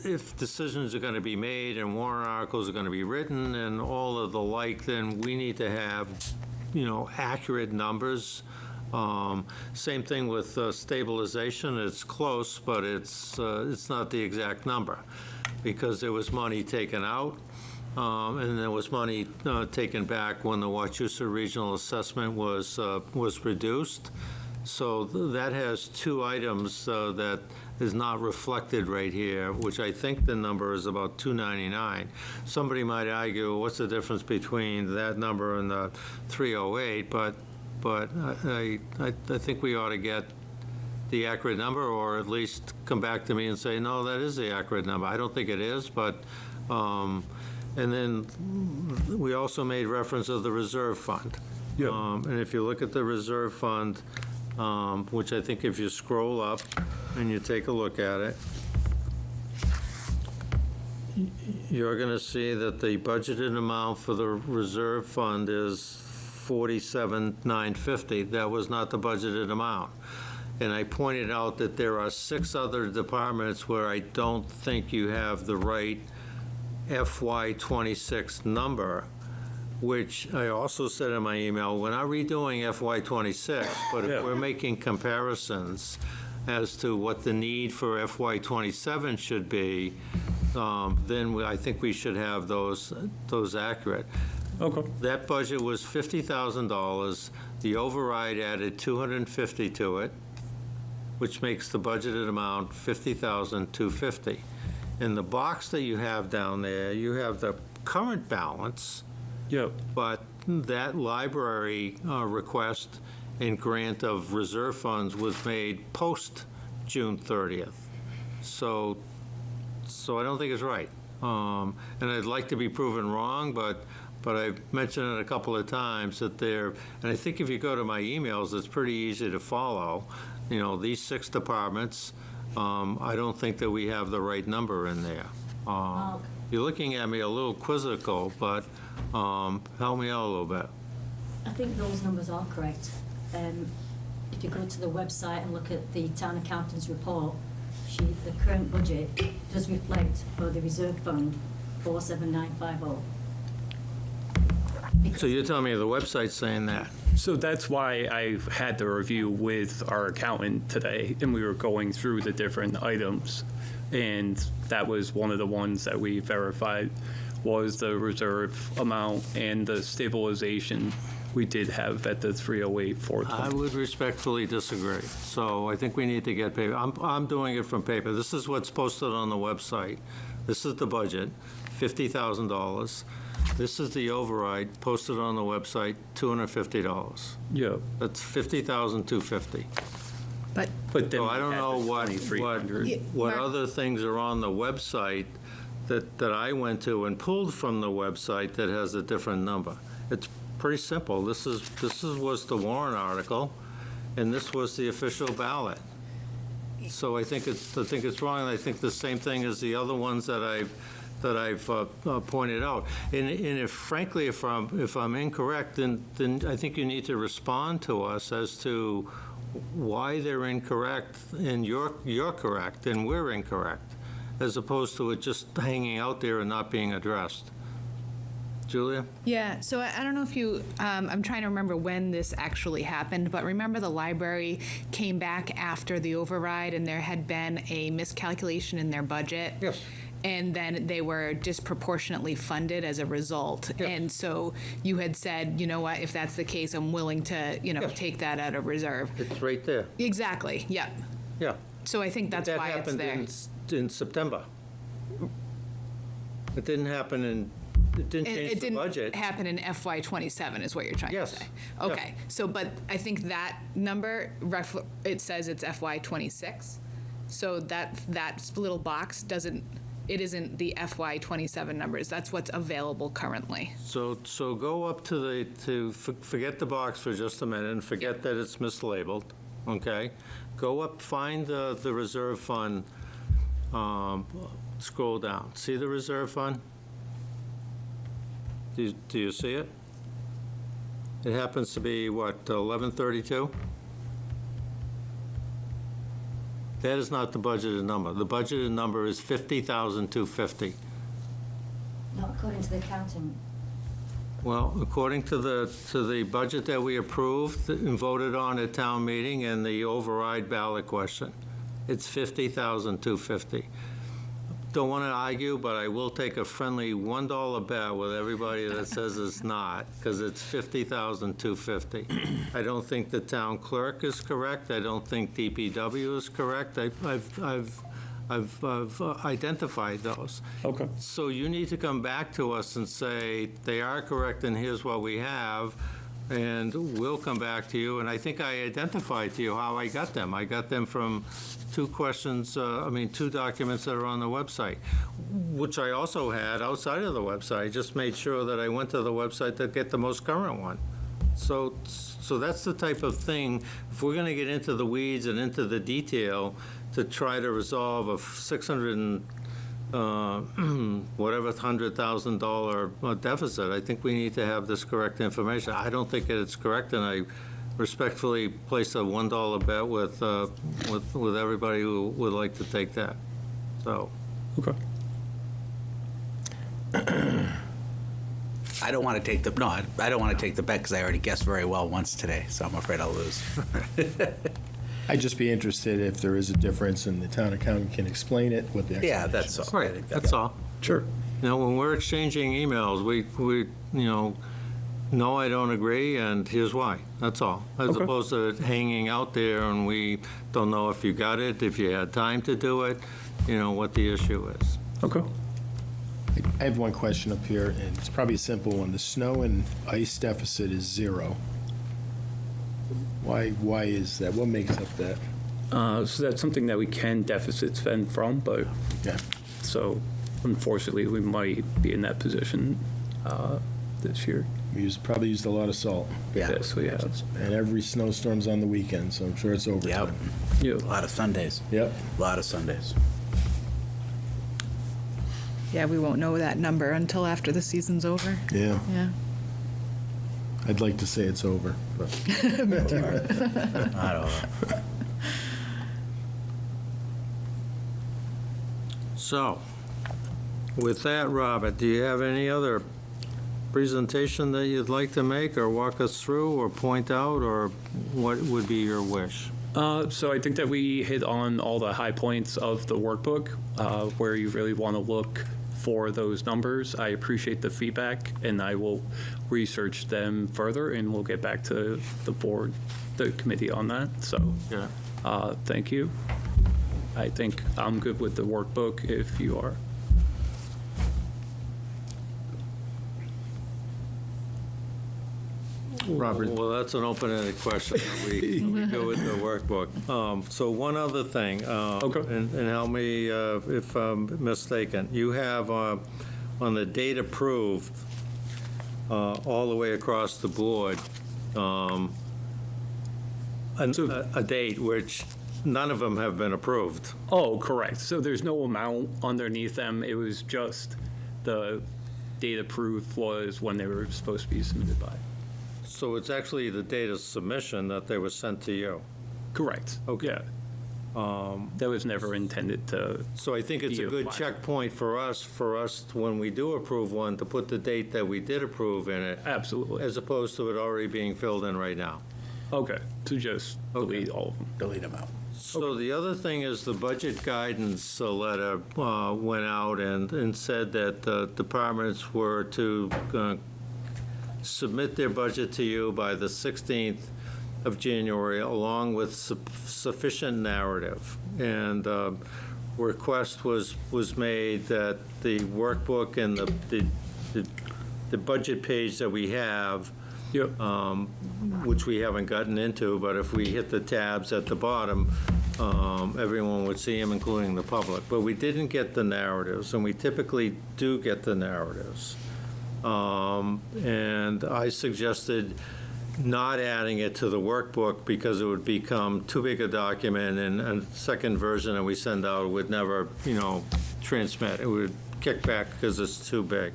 Speaker 1: if decisions are going to be made and warrant articles are going to be written and all of the like, then we need to have, accurate numbers. Same thing with stabilization. It's close, but it's not the exact number, because there was money taken out, and there was money taken back when the Wachusett Regional Assessment was reduced. So that has 2 items that is not reflected right here, which I think the number is about 299. Somebody might argue, what's the difference between that number and the 308? But I think we ought to get the accurate number, or at least come back to me and say, no, that is the accurate number. I don't think it is, but And then we also made reference of the reserve fund.
Speaker 4: Yeah.
Speaker 1: And if you look at the reserve fund, which I think if you scroll up and you take a look at it, you're going to see that the budgeted amount for the reserve fund is $47,950. That was not the budgeted amount. And I pointed out that there are 6 other departments where I don't think you have the right FY26 number, which I also said in my email, we're not redoing FY26, but
Speaker 4: Yeah.
Speaker 1: if we're making comparisons as to what the need for FY27 should be, then I think we should have those accurate.
Speaker 4: Okay.
Speaker 1: That budget was $50,000. The override added $250 to it, which makes the budgeted amount $50,250. In the box that you have down there, you have the current balance,
Speaker 4: Yep.
Speaker 1: but that library request and grant of reserve funds was made post-June 30th. So I don't think it's right. And I'd like to be proven wrong, but I've mentioned it a couple of times that and I think if you go to my emails, it's pretty easy to follow. You know, these 6 departments, I don't think that we have the right number in there.
Speaker 7: Mark,
Speaker 1: You're looking at me a little quizzical, but help me out a little bit.
Speaker 7: I think those numbers are correct. If you go to the website and look at the town accountant's report, the current budget does reflect for the reserve fund 47950.
Speaker 1: So you're telling me the website's saying that?
Speaker 4: So that's why I had the review with our accountant today, and we were going through the different items. And that was one of the ones that we verified was the reserve amount and the stabilization we did have at the 308,
Speaker 1: I
Speaker 4: 420.
Speaker 1: would respectfully disagree. So I think we need to get paper. I'm doing it from paper. This is what's posted on the website. This is the budget, $50,000. This is the override posted on the website, $250.
Speaker 4: Yeah,
Speaker 1: That's $50,250.
Speaker 6: But
Speaker 4: but then
Speaker 1: So I
Speaker 4: we
Speaker 1: don't
Speaker 4: had
Speaker 1: know
Speaker 4: the
Speaker 1: what
Speaker 4: 2,300.
Speaker 6: Mark-
Speaker 1: other things are on the website that I went to and pulled from the website that has a different number. It's pretty simple. This was the Warren article, and this was the official ballot. So I think it's wrong, and I think the same thing as the other ones that I've pointed out. And if frankly, if I'm incorrect, then I think you need to respond to us as to why they're incorrect and you're correct and we're incorrect, as opposed to it just hanging out there and not being addressed. Julia?
Speaker 6: Yeah, so I don't know if you, I'm trying to remember when this actually happened, but remember the library came back after the override and there had been a miscalculation in their budget?
Speaker 1: Yes.
Speaker 6: And then they were disproportionately funded as a result.
Speaker 1: Yes.
Speaker 6: And so you had said, you know what, if that's the case, I'm willing to,
Speaker 1: Yes.
Speaker 6: take that out of reserve.
Speaker 1: It's right there.
Speaker 6: Exactly, yep.
Speaker 1: Yeah.
Speaker 6: So I think that's
Speaker 1: That
Speaker 6: why it's
Speaker 1: happened
Speaker 6: there.
Speaker 1: in September. It didn't happen it didn't
Speaker 6: It
Speaker 1: change the
Speaker 6: didn't
Speaker 1: budget.
Speaker 6: happen in FY '27 is what you're trying
Speaker 1: Yes.
Speaker 6: to say?
Speaker 1: Yeah.
Speaker 6: Okay, so, but I think that number, it says it's FY '26, so that little box isn't the FY '27 numbers, that's what's available currently.
Speaker 1: So go up to forget the box for just a minute and forget that it's mislabeled, okay? Go up, find the reserve fund, scroll down. See the reserve fund? Do you see it? It happens to be, what, 1132? That is not the budgeted number. The budgeted number is $50,250.
Speaker 7: Not according to the accountant.
Speaker 1: Well, according to the budget that we approved and voted on at town meeting and the override ballot question, it's $50,250. Don't want to argue, but I will take a friendly $1 bet with everybody that says it's not, because it's $50,250. I don't think the town clerk is correct. I don't think DPW is correct. I've identified those.
Speaker 4: Okay.
Speaker 1: So you need to come back to us and say, they are correct and here's what we have. and we'll come back to you. And I think I identified to you how I got them. I got them from two documents that are on the website, which I also had outside of the website. I just made sure that I went to the website to get the most current one. So that's the type of thing, if we're going to get into the weeds and into the detail to try to resolve a $100,000 deficit, I think we need to have this correct information. I don't think it's correct, and I respectfully place a $1 bet with everybody who would like to take that. So,
Speaker 4: Okay.
Speaker 2: I don't want to take the, no, I don't want to take the bet because I already guessed very well once today, so I'm afraid I'll lose.
Speaker 3: I'd just be interested if there is a difference and the town accountant can explain it, what the
Speaker 2: Yeah,
Speaker 3: explanation
Speaker 2: that's
Speaker 3: is.
Speaker 2: all.
Speaker 1: right, that's all.
Speaker 4: Sure.
Speaker 1: When we're exchanging emails, we no, I don't agree, and here's why. That's all. As
Speaker 4: Okay.
Speaker 1: opposed to hanging out there and we don't know if you got it, if you had time to do it, what the issue is.
Speaker 4: Okay.
Speaker 3: I have one question up here, and it's probably a simple one. The snow and ice deficit is 0. Why is that? What makes up that?
Speaker 4: So that's something that we can deficit spend from, but
Speaker 3: Yeah.
Speaker 4: so unfortunately, we might be in that position this year.
Speaker 3: Probably used a lot of salt,
Speaker 2: Yeah.
Speaker 4: Yes, we have.
Speaker 3: and every snowstorm's on the weekend, so I'm sure it's
Speaker 2: Yep.
Speaker 3: overtime.
Speaker 4: Yeah.
Speaker 2: A lot of Sundays.
Speaker 3: Yep.
Speaker 2: A lot of Sundays.
Speaker 6: Yeah, we won't know that number until after the season's over.
Speaker 3: Yeah.
Speaker 6: Yeah.
Speaker 3: I'd like to say it's over, but
Speaker 2: I don't know.
Speaker 1: So, with that, Robert, do you have any other presentation that you'd like to make or walk us through or point out, or what would be your wish?
Speaker 4: So I think that we hit on all the high points of the workbook, where you really want to look for those numbers. I appreciate the feedback, and I will research them further, and we'll get back to the board, the committee on that. So,
Speaker 1: Yeah.
Speaker 4: thank you. I think I'm good with the workbook if you are.
Speaker 3: Robert,
Speaker 1: Well, that's an open-ended question. We go with the workbook. So one other thing.
Speaker 4: Okay.
Speaker 1: And help me if I'm mistaken. You have on the date approved, all the way across the board, a date which none of them have been approved.
Speaker 4: Oh, correct. So there's no amount underneath them. It was just the date approved was when they were supposed to be submitted by.
Speaker 1: So it's actually the date of submission that they were sent to you.
Speaker 4: Correct.
Speaker 1: Okay.
Speaker 4: Yeah. That was never intended to.
Speaker 1: So I think it's a
Speaker 4: You
Speaker 1: good
Speaker 4: apply.
Speaker 1: checkpoint for us, when we do approve one, to put the date that we did approve in it,
Speaker 4: Absolutely.
Speaker 1: as opposed to it already being filled in right now.
Speaker 4: Okay. To just delete all of them.
Speaker 2: Delete them out.
Speaker 1: So the other thing is the budget guidance letter went out and said that departments were to submit their budget to you by the 16th of January, along with sufficient narrative. And request was made that the workbook and the budget page that we have,
Speaker 4: Yep.
Speaker 1: which we haven't gotten into, but if we hit the tabs at the bottom, everyone would see them, including the public. But we didn't get the narratives, and we typically do get the narratives. And I suggested not adding it to the workbook because it would become too big a document, and a second version that we send out would never, transmit. It would kick back because it's too big.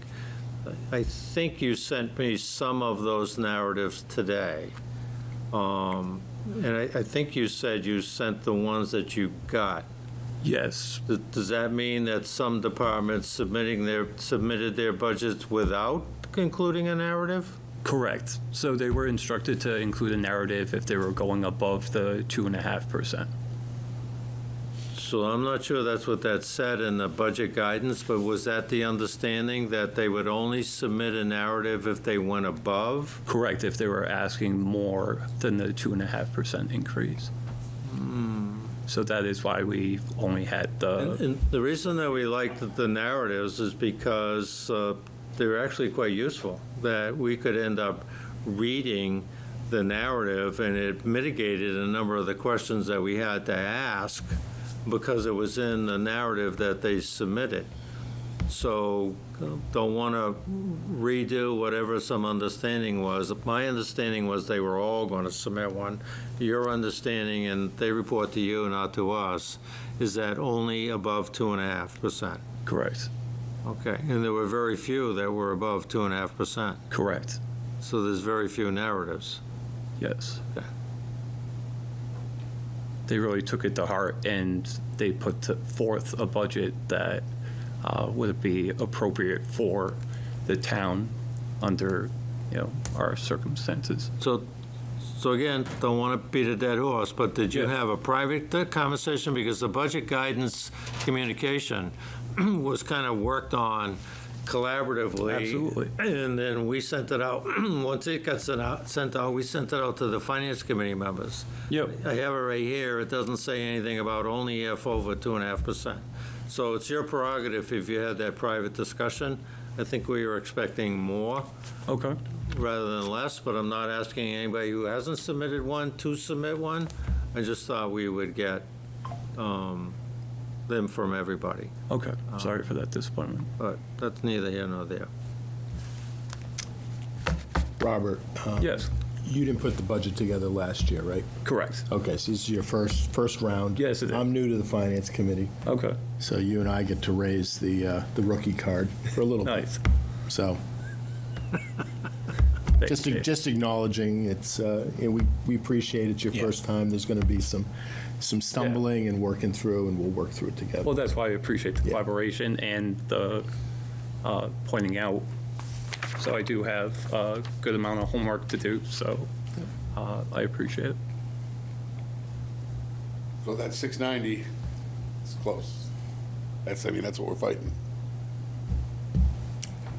Speaker 1: I think you sent me some of those narratives today. And I think you said you sent the ones that you got.
Speaker 4: Yes.
Speaker 1: Does that mean that some departments submitted their budgets without including a narrative?
Speaker 4: Correct. So they were instructed to include a narrative if they were going above the 2.5%.
Speaker 1: So I'm not sure that's what that said in the budget guidance, but was that the understanding that they would only submit a narrative if they went above?
Speaker 4: Correct. If they were asking more than the 2.5% increase. So that is why we only had the.
Speaker 1: And the reason that we liked the narratives is because they're actually quite useful, that we could end up reading the narrative, and it mitigated a number of the questions that we had to ask because it was in the narrative that they submitted. So don't want to redo whatever some understanding was. My understanding was they were all going to submit one. Your understanding, and they report to you, not to us, is that only above 2.5%.
Speaker 4: Correct.
Speaker 1: Okay, and there were very few that were above 2.5%.
Speaker 4: Correct.
Speaker 1: So there's very few narratives.
Speaker 4: Yes.
Speaker 1: Okay.
Speaker 4: They really took it to heart, and they put forth a budget that would be appropriate for the town under, our circumstances.
Speaker 1: So again, don't want to beat a dead horse, but did you
Speaker 4: Yeah.
Speaker 1: have a private conversation? Because the budget guidance communication was kind of worked on collaboratively.
Speaker 4: Absolutely.
Speaker 1: And then we sent it out. Once it got sent out, we sent it out to the finance committee members.
Speaker 4: Yep.
Speaker 1: I have it right here. It doesn't say anything about only if over 2.5%. So it's your prerogative if you had that private discussion. I think we were expecting more
Speaker 4: Okay.
Speaker 1: rather than less, but I'm not asking anybody who hasn't submitted one to submit one. I just thought we would get them from everybody,
Speaker 4: Okay. Sorry for that disappointment.
Speaker 1: but that's neither here nor there.
Speaker 3: Robert,
Speaker 4: Yes.
Speaker 3: you didn't put the budget together last year, right?
Speaker 4: Correct.
Speaker 3: Okay, so this is your first round.
Speaker 4: Yes, it is.
Speaker 3: I'm new to the finance committee,
Speaker 4: Okay.
Speaker 3: so you and I get to raise the rookie card for a little bit.
Speaker 4: Nice.
Speaker 3: So
Speaker 4: Thanks, Dave.
Speaker 3: just acknowledging it's, we appreciate it's your
Speaker 2: Yeah.
Speaker 3: first time. There's going to be some stumbling and working through, and we'll work through it together.
Speaker 4: Well, that's why I appreciate the
Speaker 3: Yeah.
Speaker 4: collaboration and the pointing out. So I do have a good amount of homework to do, so I appreciate it.
Speaker 5: So that 690 is close. That's what we're fighting.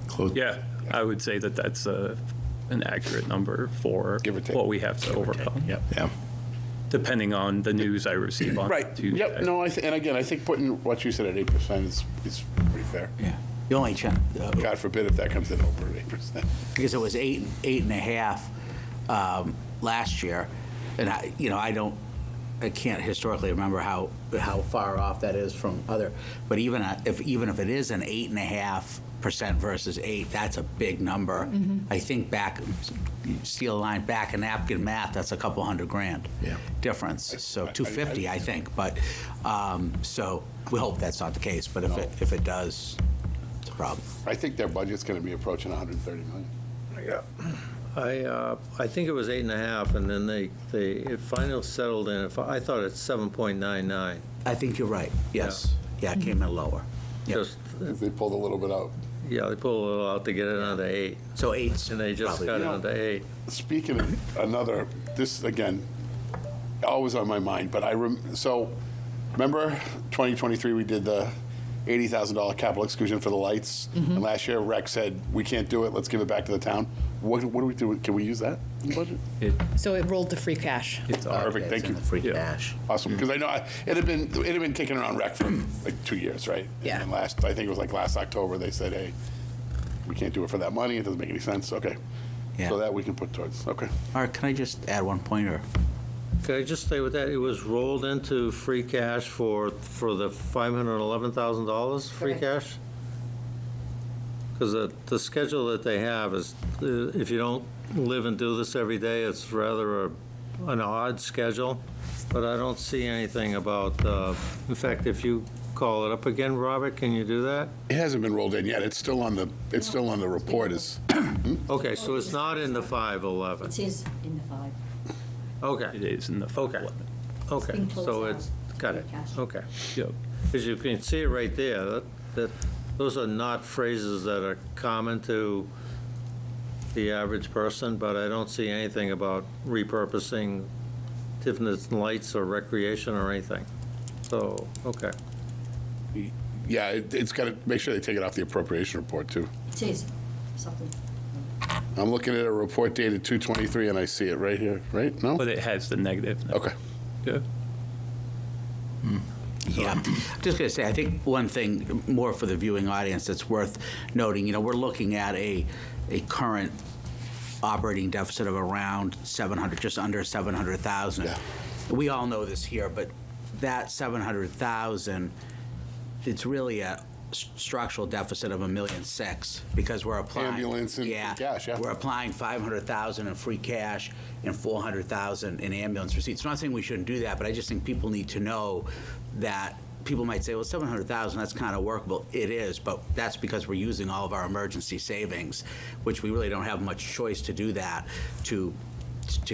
Speaker 3: Close.
Speaker 4: Yeah, I would say that that's an accurate number for
Speaker 5: Give or take.
Speaker 4: what we have to overcome,
Speaker 3: Yeah.
Speaker 4: depending on the news I receive on Tuesday.
Speaker 5: Yep. No, and again, I think putting what you said at 8% is pretty fair.
Speaker 2: Yeah. The only chance,
Speaker 5: God forbid if that comes in over 8%.
Speaker 2: because it was 8.5 last year, and I can't historically remember how far off that is from other, but even if it is an 8.5% versus 8, that's a big number. I think steal a line, back in napkin math, that's a couple $100,000
Speaker 3: Yeah.
Speaker 2: difference. So 250, I think, but so we hope that's not the case. But if it does, it's a problem.
Speaker 5: I think their budget's going to be approaching 130 million.
Speaker 1: Yeah. I think it was 8.5, and then it finally settled in. I thought it's 7.99.
Speaker 2: I think you're right. Yes. Yeah, it came in lower. Yep.
Speaker 1: Just,
Speaker 5: They pulled a little bit out.
Speaker 1: yeah, they pulled a little out to get it under 8,
Speaker 2: So 8's
Speaker 1: and they just
Speaker 2: probably
Speaker 1: got it
Speaker 5: know,
Speaker 1: under 8.
Speaker 5: Speaking of this again, always on my mind, but so remember 2023, we did the $80,000 capital exclusion for the lights, and last year Rex said, we can't do it, let's give it back to the town. What do we do? Can we use that in the budget?
Speaker 6: So it rolled to free cash.
Speaker 4: It's
Speaker 5: Perfect, thank you.
Speaker 2: Free cash.
Speaker 5: Awesome, because I know it had been kicking around Rec for like 2 years, right?
Speaker 6: Yeah.
Speaker 5: And I think it was like last October, they said, hey, we can't do it for that money, it doesn't make any sense, okay.
Speaker 2: Yeah.
Speaker 5: So that we can put towards, okay.
Speaker 2: All right, can I just add one pointer?
Speaker 1: Could I just stay with that? It was rolled into free cash for the $511,000 free
Speaker 7: Correct.
Speaker 1: cash? Because the schedule that they have is, if you don't live and do this every day, it's rather an odd schedule. But I don't see anything about, in fact, if you call it up again, Robert, can you do that?
Speaker 5: It hasn't been rolled in yet, it's still on the report,
Speaker 1: Okay, so it's not in the 511.
Speaker 7: It is in the 5.
Speaker 1: Okay.
Speaker 4: It is in the
Speaker 1: Okay.
Speaker 4: 511.
Speaker 1: Okay,
Speaker 7: been closed
Speaker 1: so
Speaker 7: out.
Speaker 1: it's, got it,
Speaker 7: Cash.
Speaker 1: okay.
Speaker 4: Yep.
Speaker 1: Because you can see it right there, that those are not phrases that are common to the average person, but I don't see anything about repurposing Tiffany's lights or recreation or anything. So, okay.
Speaker 5: Yeah, it's got to make sure they take it off the appropriation report, too.
Speaker 7: It is something.
Speaker 5: I'm looking at a report dated 2/23, and I see it right here, right? No?
Speaker 4: But it has the negative.
Speaker 5: Okay.
Speaker 4: Yeah.
Speaker 2: Yeah, I'm just going to say, I think one thing more for the viewing audience that's worth noting, we're looking at a current operating deficit of around 700, just under 700,000.
Speaker 5: Yeah.
Speaker 2: We all know this here, but that 700,000, it's really a structural deficit of $1.6 million because we're applying
Speaker 5: Ambulance and free cash, yeah.
Speaker 2: we're applying 500,000 in free cash and 400,000 in ambulance receipts. I'm not saying we shouldn't do that, but I just think people need to know that. People might say, well, 700,000, that's kind of workable. It is, but that's because we're using all of our emergency savings, which we really don't have much choice to do that, to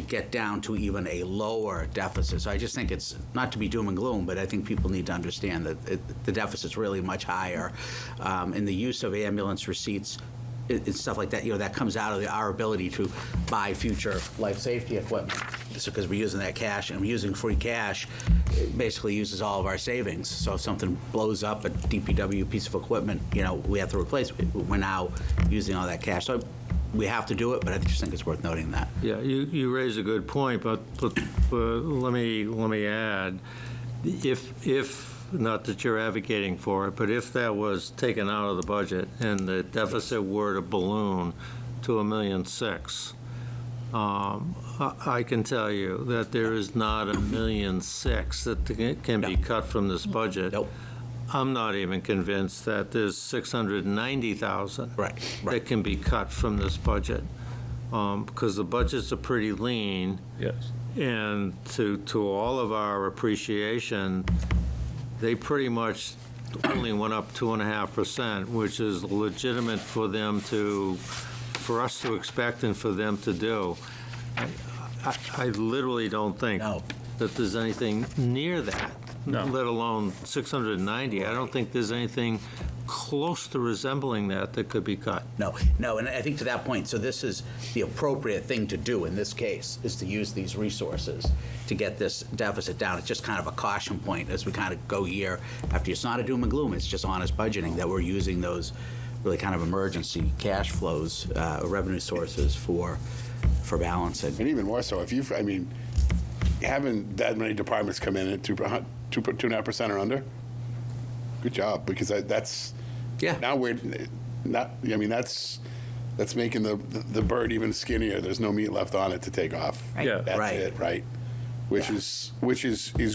Speaker 2: get down to even a lower deficit. So I just think it's not to be doom and gloom, but I think people need to understand that the deficit's really much higher. And the use of ambulance receipts and stuff like that, that comes out of our ability to buy future life safety equipment. So because we're using that cash and we're using free cash, it basically uses all of our savings. So if something blows up, a DPW piece of equipment, we have to replace it. We're now using all that cash. So we have to do it, but I just think it's worth noting that.
Speaker 1: Yeah, you raise a good point, but let me add, if not that you're advocating for it, but if that was taken out of the budget and the deficit were to balloon to $1.6 million, I can tell you that there is not $1.6 million that can be cut from this budget.
Speaker 2: Nope.
Speaker 1: I'm not even convinced that there's $690,000
Speaker 2: Right.
Speaker 1: that can be cut from this budget, because the budgets are pretty lean.
Speaker 4: Yes.
Speaker 1: And to all of our appreciation, they pretty much only went up 2.5%, which is legitimate for us to expect and for them to do. I literally don't think
Speaker 2: No.
Speaker 1: that there's anything near that,
Speaker 4: No.
Speaker 1: let alone 690. I don't think there's anything close to resembling that could be cut.
Speaker 2: No, and I think to that point, so this is the appropriate thing to do in this case, is to use these resources to get this deficit down. It's just kind of a caution point as we kind of go year after year. It's not a doom and gloom, it's just honest budgeting that we're using those really kind of emergency cash flows, revenue sources for balancing.
Speaker 5: And even more so, having that many departments come in at 2.5% or under, good job, because that's,
Speaker 2: Yeah.
Speaker 5: now we're not, that's making the bird even skinnier. There's no meat left on it to take off.
Speaker 6: Right.
Speaker 4: Yeah.
Speaker 5: That's
Speaker 2: Right.
Speaker 5: it, right? Which is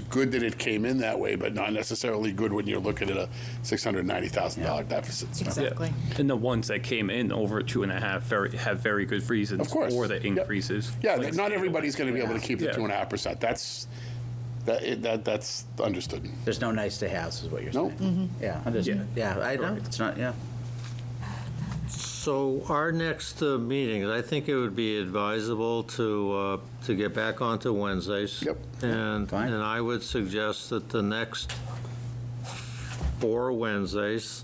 Speaker 5: good that it came in that way, but not necessarily good when you're looking at a $690,000 deficit. So.
Speaker 6: Exactly.
Speaker 4: And the ones that came in over 2.5 have very good reasons
Speaker 5: Of course.
Speaker 4: for the
Speaker 5: Yep.
Speaker 4: increases.
Speaker 5: Yeah,
Speaker 4: Like
Speaker 5: not everybody's going to be able to keep the
Speaker 4: Yeah.
Speaker 5: 2.5%. That's understood.
Speaker 2: There's no nice to haves, is what you're saying.
Speaker 5: Nope.
Speaker 2: Yeah, understood. Yeah, I know, it's not, yeah.
Speaker 1: So our next meeting, I think it would be advisable to get back onto Wednesdays.
Speaker 5: Yep.
Speaker 1: And
Speaker 2: Fine.
Speaker 1: I would suggest that the next 4 Wednesdays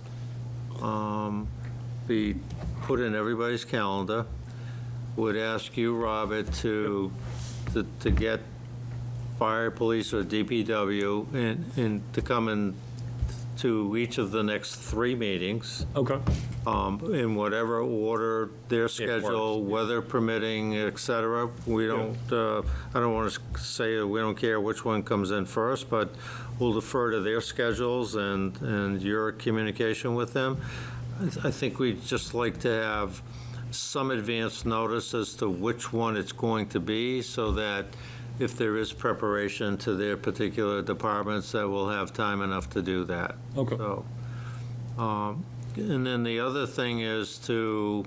Speaker 1: be put in everybody's calendar. Would ask you, Robert, to get fire, police, or DPW and to come in to each of the next 3 meetings.
Speaker 4: Okay.
Speaker 1: In whatever order their schedule,
Speaker 4: works, yeah.
Speaker 1: weather permitting, et cetera. We don't, I don't want to say that we don't care which one comes in first, but we'll defer to their schedules and your communication with them. I think we'd just like to have some advance notice as to which one it's going to be, so that if there is preparation to their particular departments, that we'll have time enough to do that.
Speaker 4: Okay.
Speaker 1: So, and then the other thing is to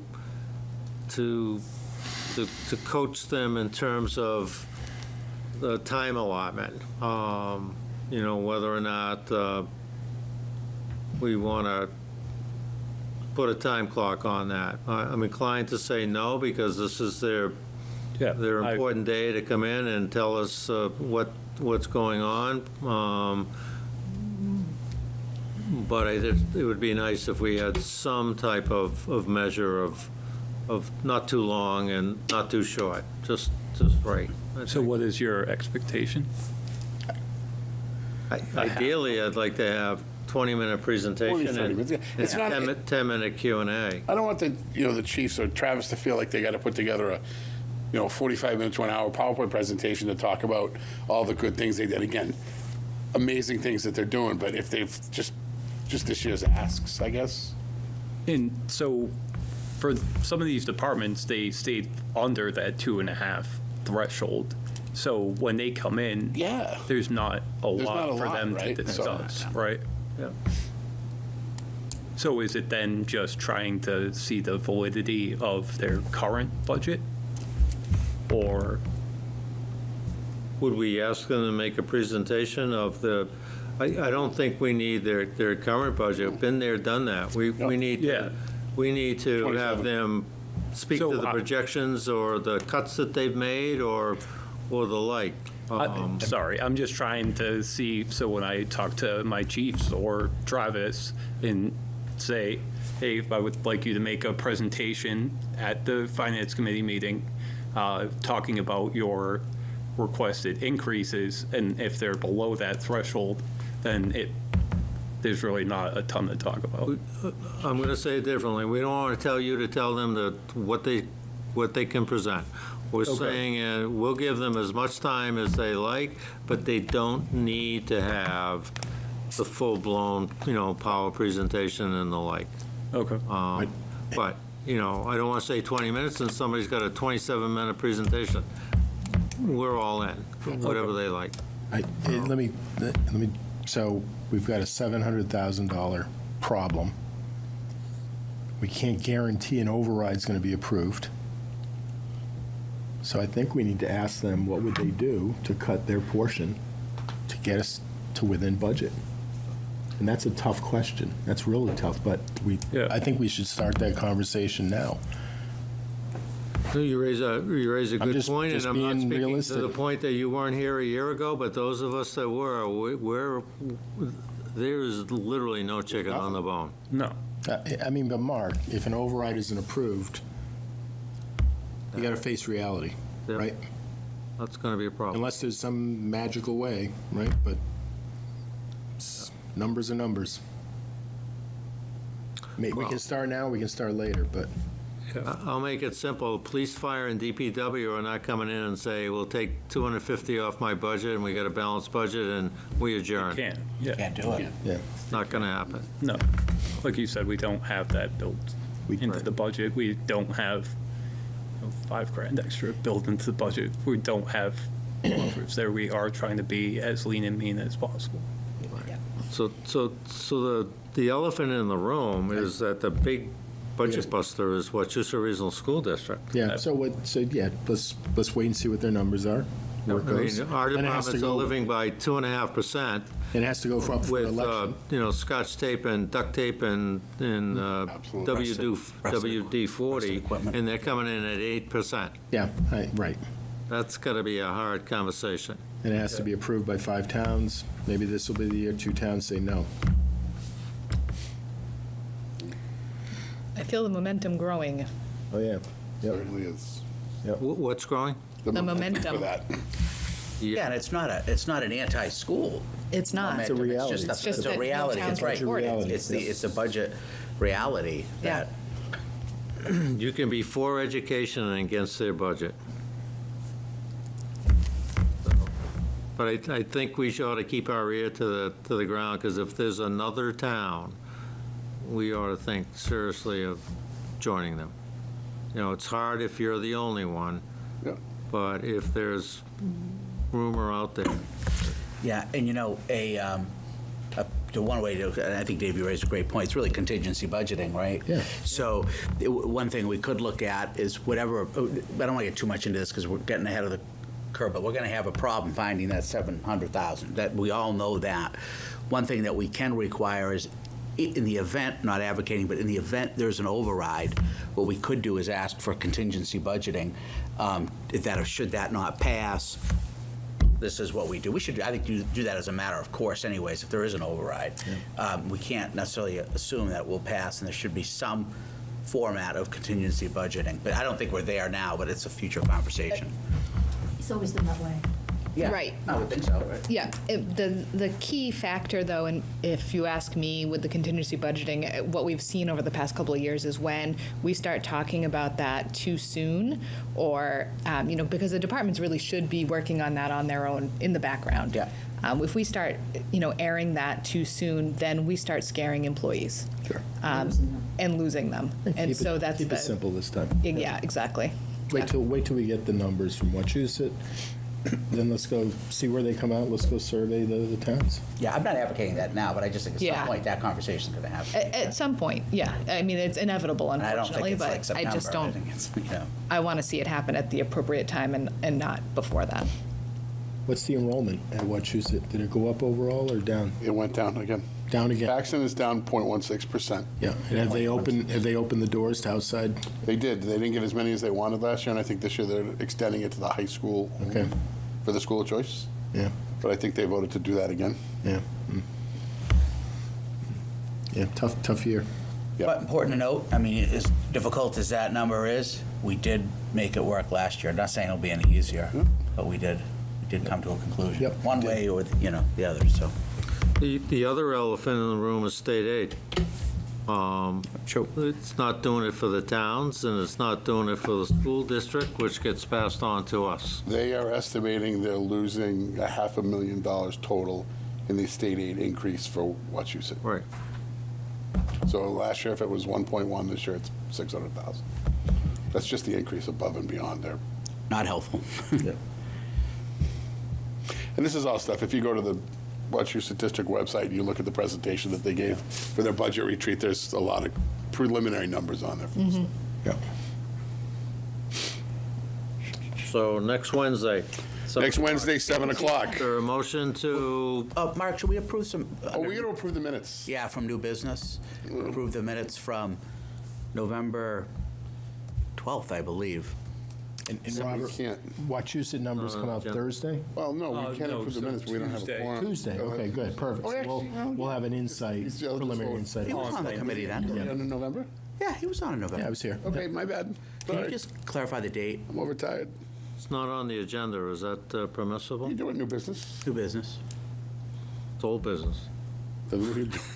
Speaker 1: coach them in terms of the time allotment. Whether or not we want to put a time clock on that. I'm inclined to say no, because this is their
Speaker 4: Yeah.
Speaker 1: important day to come in and tell us what's going on. But it would be nice if we had some type of measure of not too long and not too short, just right.
Speaker 4: So what is your expectation?
Speaker 1: Ideally, I'd like to have 20-minute presentation
Speaker 5: 20, 30 minutes, yeah. It's
Speaker 1: and
Speaker 5: not-
Speaker 1: 10-minute Q&A.
Speaker 5: I don't want the chiefs or Travis to feel like they got to put together a 45 minutes to an hour PowerPoint presentation to talk about all the good things they did. Again, amazing things that they're doing, but if they've just this year's asks, I guess.
Speaker 4: And so for some of these departments, they stayed under that 2.5 threshold. So when they come in,
Speaker 5: Yeah.
Speaker 4: there's not a
Speaker 5: There's not
Speaker 4: lot
Speaker 5: a
Speaker 4: for
Speaker 5: lot,
Speaker 4: them
Speaker 5: right?
Speaker 4: to
Speaker 5: So-
Speaker 4: discuss, right? Yeah. So is it then just trying to see the validity of their current budget? Or,
Speaker 1: Would we ask them to make a presentation of the, I don't think we need their current budget. Been there, done that. We need,
Speaker 4: Yeah.
Speaker 1: we need to
Speaker 5: 27.
Speaker 1: have them speak
Speaker 4: So
Speaker 1: to the
Speaker 4: I-
Speaker 1: projections or the cuts that they've made or the like.
Speaker 4: sorry, I'm just trying to see, so when I talk to my chiefs or Travis and say, hey, I would like you to make a presentation at the Finance Committee meeting, talking about your requested increases, and if they're below that threshold, then there's really not a ton to talk about.
Speaker 1: I'm going to say it differently. We don't want to tell you to tell them what they can present. We're
Speaker 4: Okay.
Speaker 1: saying we'll give them as much time as they like, but they don't need to have the full-blown, power presentation and the like.
Speaker 4: Okay.
Speaker 1: But, I don't want to say 20 minutes and somebody's got a 27-minute presentation. We're all in, whatever they like.
Speaker 3: Let me, so we've got a $700,000 problem. We can't guarantee an override's going to be approved. So I think we need to ask them, what would they do to cut their portion to get us to within budget? And that's a tough question. That's really tough, but
Speaker 4: Yeah.
Speaker 3: I think we should start that conversation now.
Speaker 1: You raise a
Speaker 3: I'm
Speaker 1: good
Speaker 3: just-
Speaker 1: point, and
Speaker 3: just
Speaker 1: I'm not
Speaker 3: being
Speaker 1: speaking to
Speaker 3: realistic.
Speaker 1: the point that you weren't here a year ago, but those of us that were, there is literally no chicken on the bone.
Speaker 4: No.
Speaker 3: But Mark, if an override isn't approved, you got to face reality,
Speaker 1: Yeah.
Speaker 3: right?
Speaker 1: That's going to be a problem.
Speaker 3: Unless there's some magical way, right? But numbers are numbers. We can start now, we can start later, but
Speaker 1: I'll make it simple. Police, fire, and DPW are not coming in and say, we'll take 250 off my budget, and we got a balanced budget, and we adjourn.
Speaker 4: Can't, yeah.
Speaker 2: Can't do it.
Speaker 3: yeah.
Speaker 1: Not going to happen.
Speaker 4: No. Like you said, we don't have that built into the budget. We don't have $5,000 extra built into the budget. We don't have buffers there. We are trying to be as lean and mean as possible.
Speaker 1: So the elephant in the room is that the big budget buster is what, Chusser Regional School District.
Speaker 3: Yeah, let's wait and see what their numbers are. Where it
Speaker 1: I mean,
Speaker 3: goes.
Speaker 1: our
Speaker 3: And it has to
Speaker 1: departments are
Speaker 3: go-
Speaker 1: living by 2.5%.
Speaker 3: It has to go up for
Speaker 1: With,
Speaker 3: election.
Speaker 1: scotch tape and duct tape and
Speaker 5: Absolutely.
Speaker 1: WD-40,
Speaker 2: equipment.
Speaker 1: and they're coming in at 8%.
Speaker 3: Yeah, right.
Speaker 1: That's got to be a hard conversation.
Speaker 3: And it has to be approved by 5 towns. Maybe this will be the year 2 towns say no.
Speaker 6: I feel the momentum growing.
Speaker 3: Oh, yeah. Yep.
Speaker 5: Certainly is.
Speaker 1: What's growing?
Speaker 5: The
Speaker 6: momentum.
Speaker 5: for that.
Speaker 2: Yeah, and it's not an anti-school
Speaker 6: It's not.
Speaker 3: It's a
Speaker 2: momentum.
Speaker 3: reality.
Speaker 2: It's
Speaker 6: It's
Speaker 2: just
Speaker 6: just
Speaker 2: a
Speaker 6: that no
Speaker 2: reality.
Speaker 6: towns
Speaker 2: It's right.
Speaker 6: report it.
Speaker 3: reality.
Speaker 2: It's a budget reality
Speaker 6: Yeah.
Speaker 2: that,
Speaker 1: You can be for education and against their budget. But I think we ought to keep our ear to the ground, because if there's another town, we ought to think seriously of joining them. It's hard if you're the only one,
Speaker 5: Yeah.
Speaker 1: but if there's rumor out there.
Speaker 2: yeah, and the one way to, and I think Dave, you raised a great point, it's really contingency budgeting, right?
Speaker 3: Yeah.
Speaker 2: So one thing we could look at is whatever, I don't want to get too much into this because we're getting ahead of the curve, but we're going to have a problem finding that 700,000, that we all know that. One thing that we can require is, in the event, not advocating, but in the event there's an override, what we could do is ask for contingency budgeting. Should that not pass, this is what we do. We should, I think, do that as a matter of course anyways, if there is an override. We can't necessarily assume that it will pass, and there should be some format of contingency budgeting. But I don't think we're there now, but it's a future conversation.
Speaker 7: It's always been that way.
Speaker 2: Yeah,
Speaker 6: Right.
Speaker 2: I would think so, right?
Speaker 6: Yeah, the key factor, though, and if you ask me with the contingency budgeting, what we've seen over the past couple of years is when we start talking about that too soon, or, because the departments really should be working on that on their own in the background.
Speaker 2: Yeah.
Speaker 6: If we start, airing that too soon, then we start scaring employees.
Speaker 3: Sure.
Speaker 7: Losing them.
Speaker 6: and losing them. And so that's
Speaker 3: Keep it simple this time.
Speaker 6: Yeah, exactly.
Speaker 3: Wait till we get the numbers from Wachusett, then let's go see where they come out, let's go survey the towns.
Speaker 2: Yeah, I'm not advocating that now, but I just think at some
Speaker 6: Yeah.
Speaker 2: point that conversation's going to happen.
Speaker 6: At some point, yeah. I mean, it's inevitable,
Speaker 2: And I don't think
Speaker 6: unfortunately,
Speaker 2: it's like
Speaker 6: but I
Speaker 2: September.
Speaker 6: just don't,
Speaker 2: think it's, you know.
Speaker 6: I want to see it happen at the appropriate time and not before that.
Speaker 3: What's the enrollment at Wachusett? Did it go up overall or down?
Speaker 5: It went down again.
Speaker 3: Down again?
Speaker 5: Paxton is down 0.16%.
Speaker 3: Yeah, and have they opened the doors to outside?
Speaker 5: They did. They didn't get as many as they wanted last year, and I think this year they're extending it to the high school
Speaker 3: Okay.
Speaker 5: for the school of choice.
Speaker 3: Yeah,
Speaker 5: But I think they voted to do that again.
Speaker 3: yeah. Yeah, tough year.
Speaker 5: Yeah.
Speaker 2: But important to note, I mean, as difficult as that number is, we did make it work last year. Not saying it'll be any easier, but we did come to a conclusion.
Speaker 3: Yep.
Speaker 2: One way or, the other, so.
Speaker 1: The other elephant in the room is state aid.
Speaker 2: True.
Speaker 1: It's not doing it for the towns, and it's not doing it for the school district, which gets passed on to us.
Speaker 5: They are estimating they're losing $500,000 total in the state aid increase for Wachusett.
Speaker 1: Right.
Speaker 5: So last year, if it was 1.1, this year it's 600,000. That's just the increase above and beyond there.
Speaker 2: Not helpful.
Speaker 5: And this is all stuff, if you go to the Wachusett District website, you look at the presentation that they gave for their budget retreat, there's a lot of preliminary numbers on there. For this stuff.
Speaker 3: Yeah.
Speaker 1: So next Wednesday.
Speaker 5: Next Wednesday, 7 o'clock.
Speaker 1: Is there a motion to,
Speaker 2: Mark, should we approve some?
Speaker 5: Oh, we got to approve the minutes.
Speaker 2: Yeah, from new business. Approve the minutes from November 12th, I believe.
Speaker 3: And
Speaker 5: We
Speaker 3: Robert,
Speaker 5: can't,
Speaker 3: Wachusett numbers come out
Speaker 1: Jim.
Speaker 3: Thursday?
Speaker 5: well, no, we can't
Speaker 4: No,
Speaker 5: approve the
Speaker 4: so
Speaker 5: minutes, we don't have a
Speaker 4: Tuesday.
Speaker 5: quorum.
Speaker 3: Tuesday, okay, good, perfect.
Speaker 5: Oh,
Speaker 3: So
Speaker 5: actually,
Speaker 3: we'll have an insight,
Speaker 5: He's just
Speaker 3: preliminary
Speaker 5: vote.
Speaker 3: insight.
Speaker 2: He was on the committee then.
Speaker 5: In November?
Speaker 2: Yeah, he was on in November.
Speaker 3: Yeah, I was here.
Speaker 5: Okay, my bad.
Speaker 2: Can you
Speaker 5: Sorry,
Speaker 2: just clarify the date?
Speaker 5: I'm overtired.
Speaker 1: it's not on the agenda, is that permissible?
Speaker 5: You doing new business?
Speaker 2: New business.
Speaker 1: It's old business.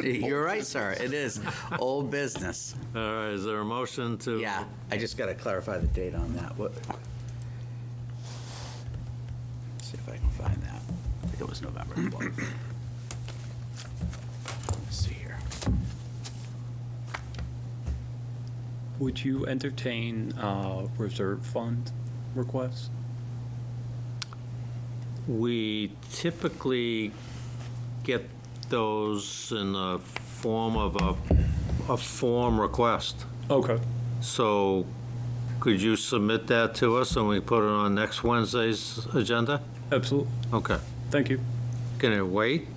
Speaker 2: You're right, sir. It is old business.
Speaker 1: All right, is there a motion to?
Speaker 2: Yeah, I just got to clarify the date on that. What? See if I can find that. I think it was November 12th. Let's see here.
Speaker 4: Would you entertain reserve fund requests?
Speaker 1: We typically get those in the form of a form request.
Speaker 4: Okay.
Speaker 1: So could you submit that to us and we put it on next Wednesday's agenda?
Speaker 4: Absolutely.
Speaker 1: Okay.
Speaker 4: Thank you.
Speaker 1: Can it wait?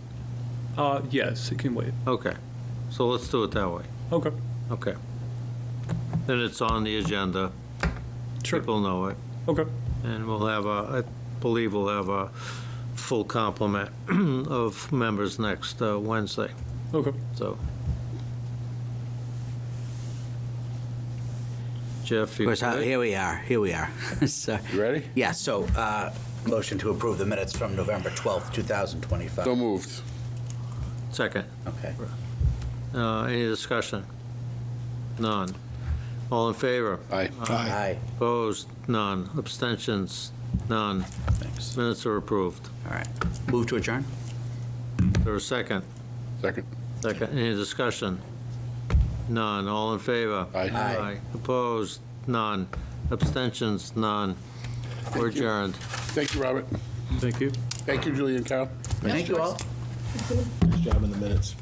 Speaker 4: Yes, it can wait.
Speaker 1: Okay. So let's do it that way.
Speaker 4: Okay.
Speaker 1: Okay. Then it's on the agenda.
Speaker 4: Sure.
Speaker 1: People know it.
Speaker 4: Okay.
Speaker 1: And we'll have I believe we'll have a full complement of members next Wednesday.
Speaker 4: Okay.
Speaker 1: So. Jeff, you
Speaker 2: Of course,
Speaker 1: good?
Speaker 2: here we are. So,
Speaker 5: You ready?
Speaker 2: yeah, so motion to approve the minutes from November 12th, 2025.
Speaker 5: So moved.
Speaker 1: Second.
Speaker 2: Okay.
Speaker 1: Any discussion? None. All in favor?
Speaker 5: Aye.
Speaker 2: Aye.
Speaker 1: Opposed? None. Abstentions? None.
Speaker 2: Thanks.
Speaker 1: Minutes are approved.
Speaker 2: All right. Move to adjourn?
Speaker 1: Is there a second?
Speaker 5: Second.
Speaker 1: Second. Any discussion? None. All in favor?
Speaker 5: Aye.
Speaker 2: Aye.
Speaker 1: Opposed? None. Abstentions? None. We're adjourned.
Speaker 5: Thank you, Robert.
Speaker 4: Thank you.
Speaker 5: Thank you, Julie and Carol.
Speaker 2: Thank you all.
Speaker 3: Nice job in the minutes.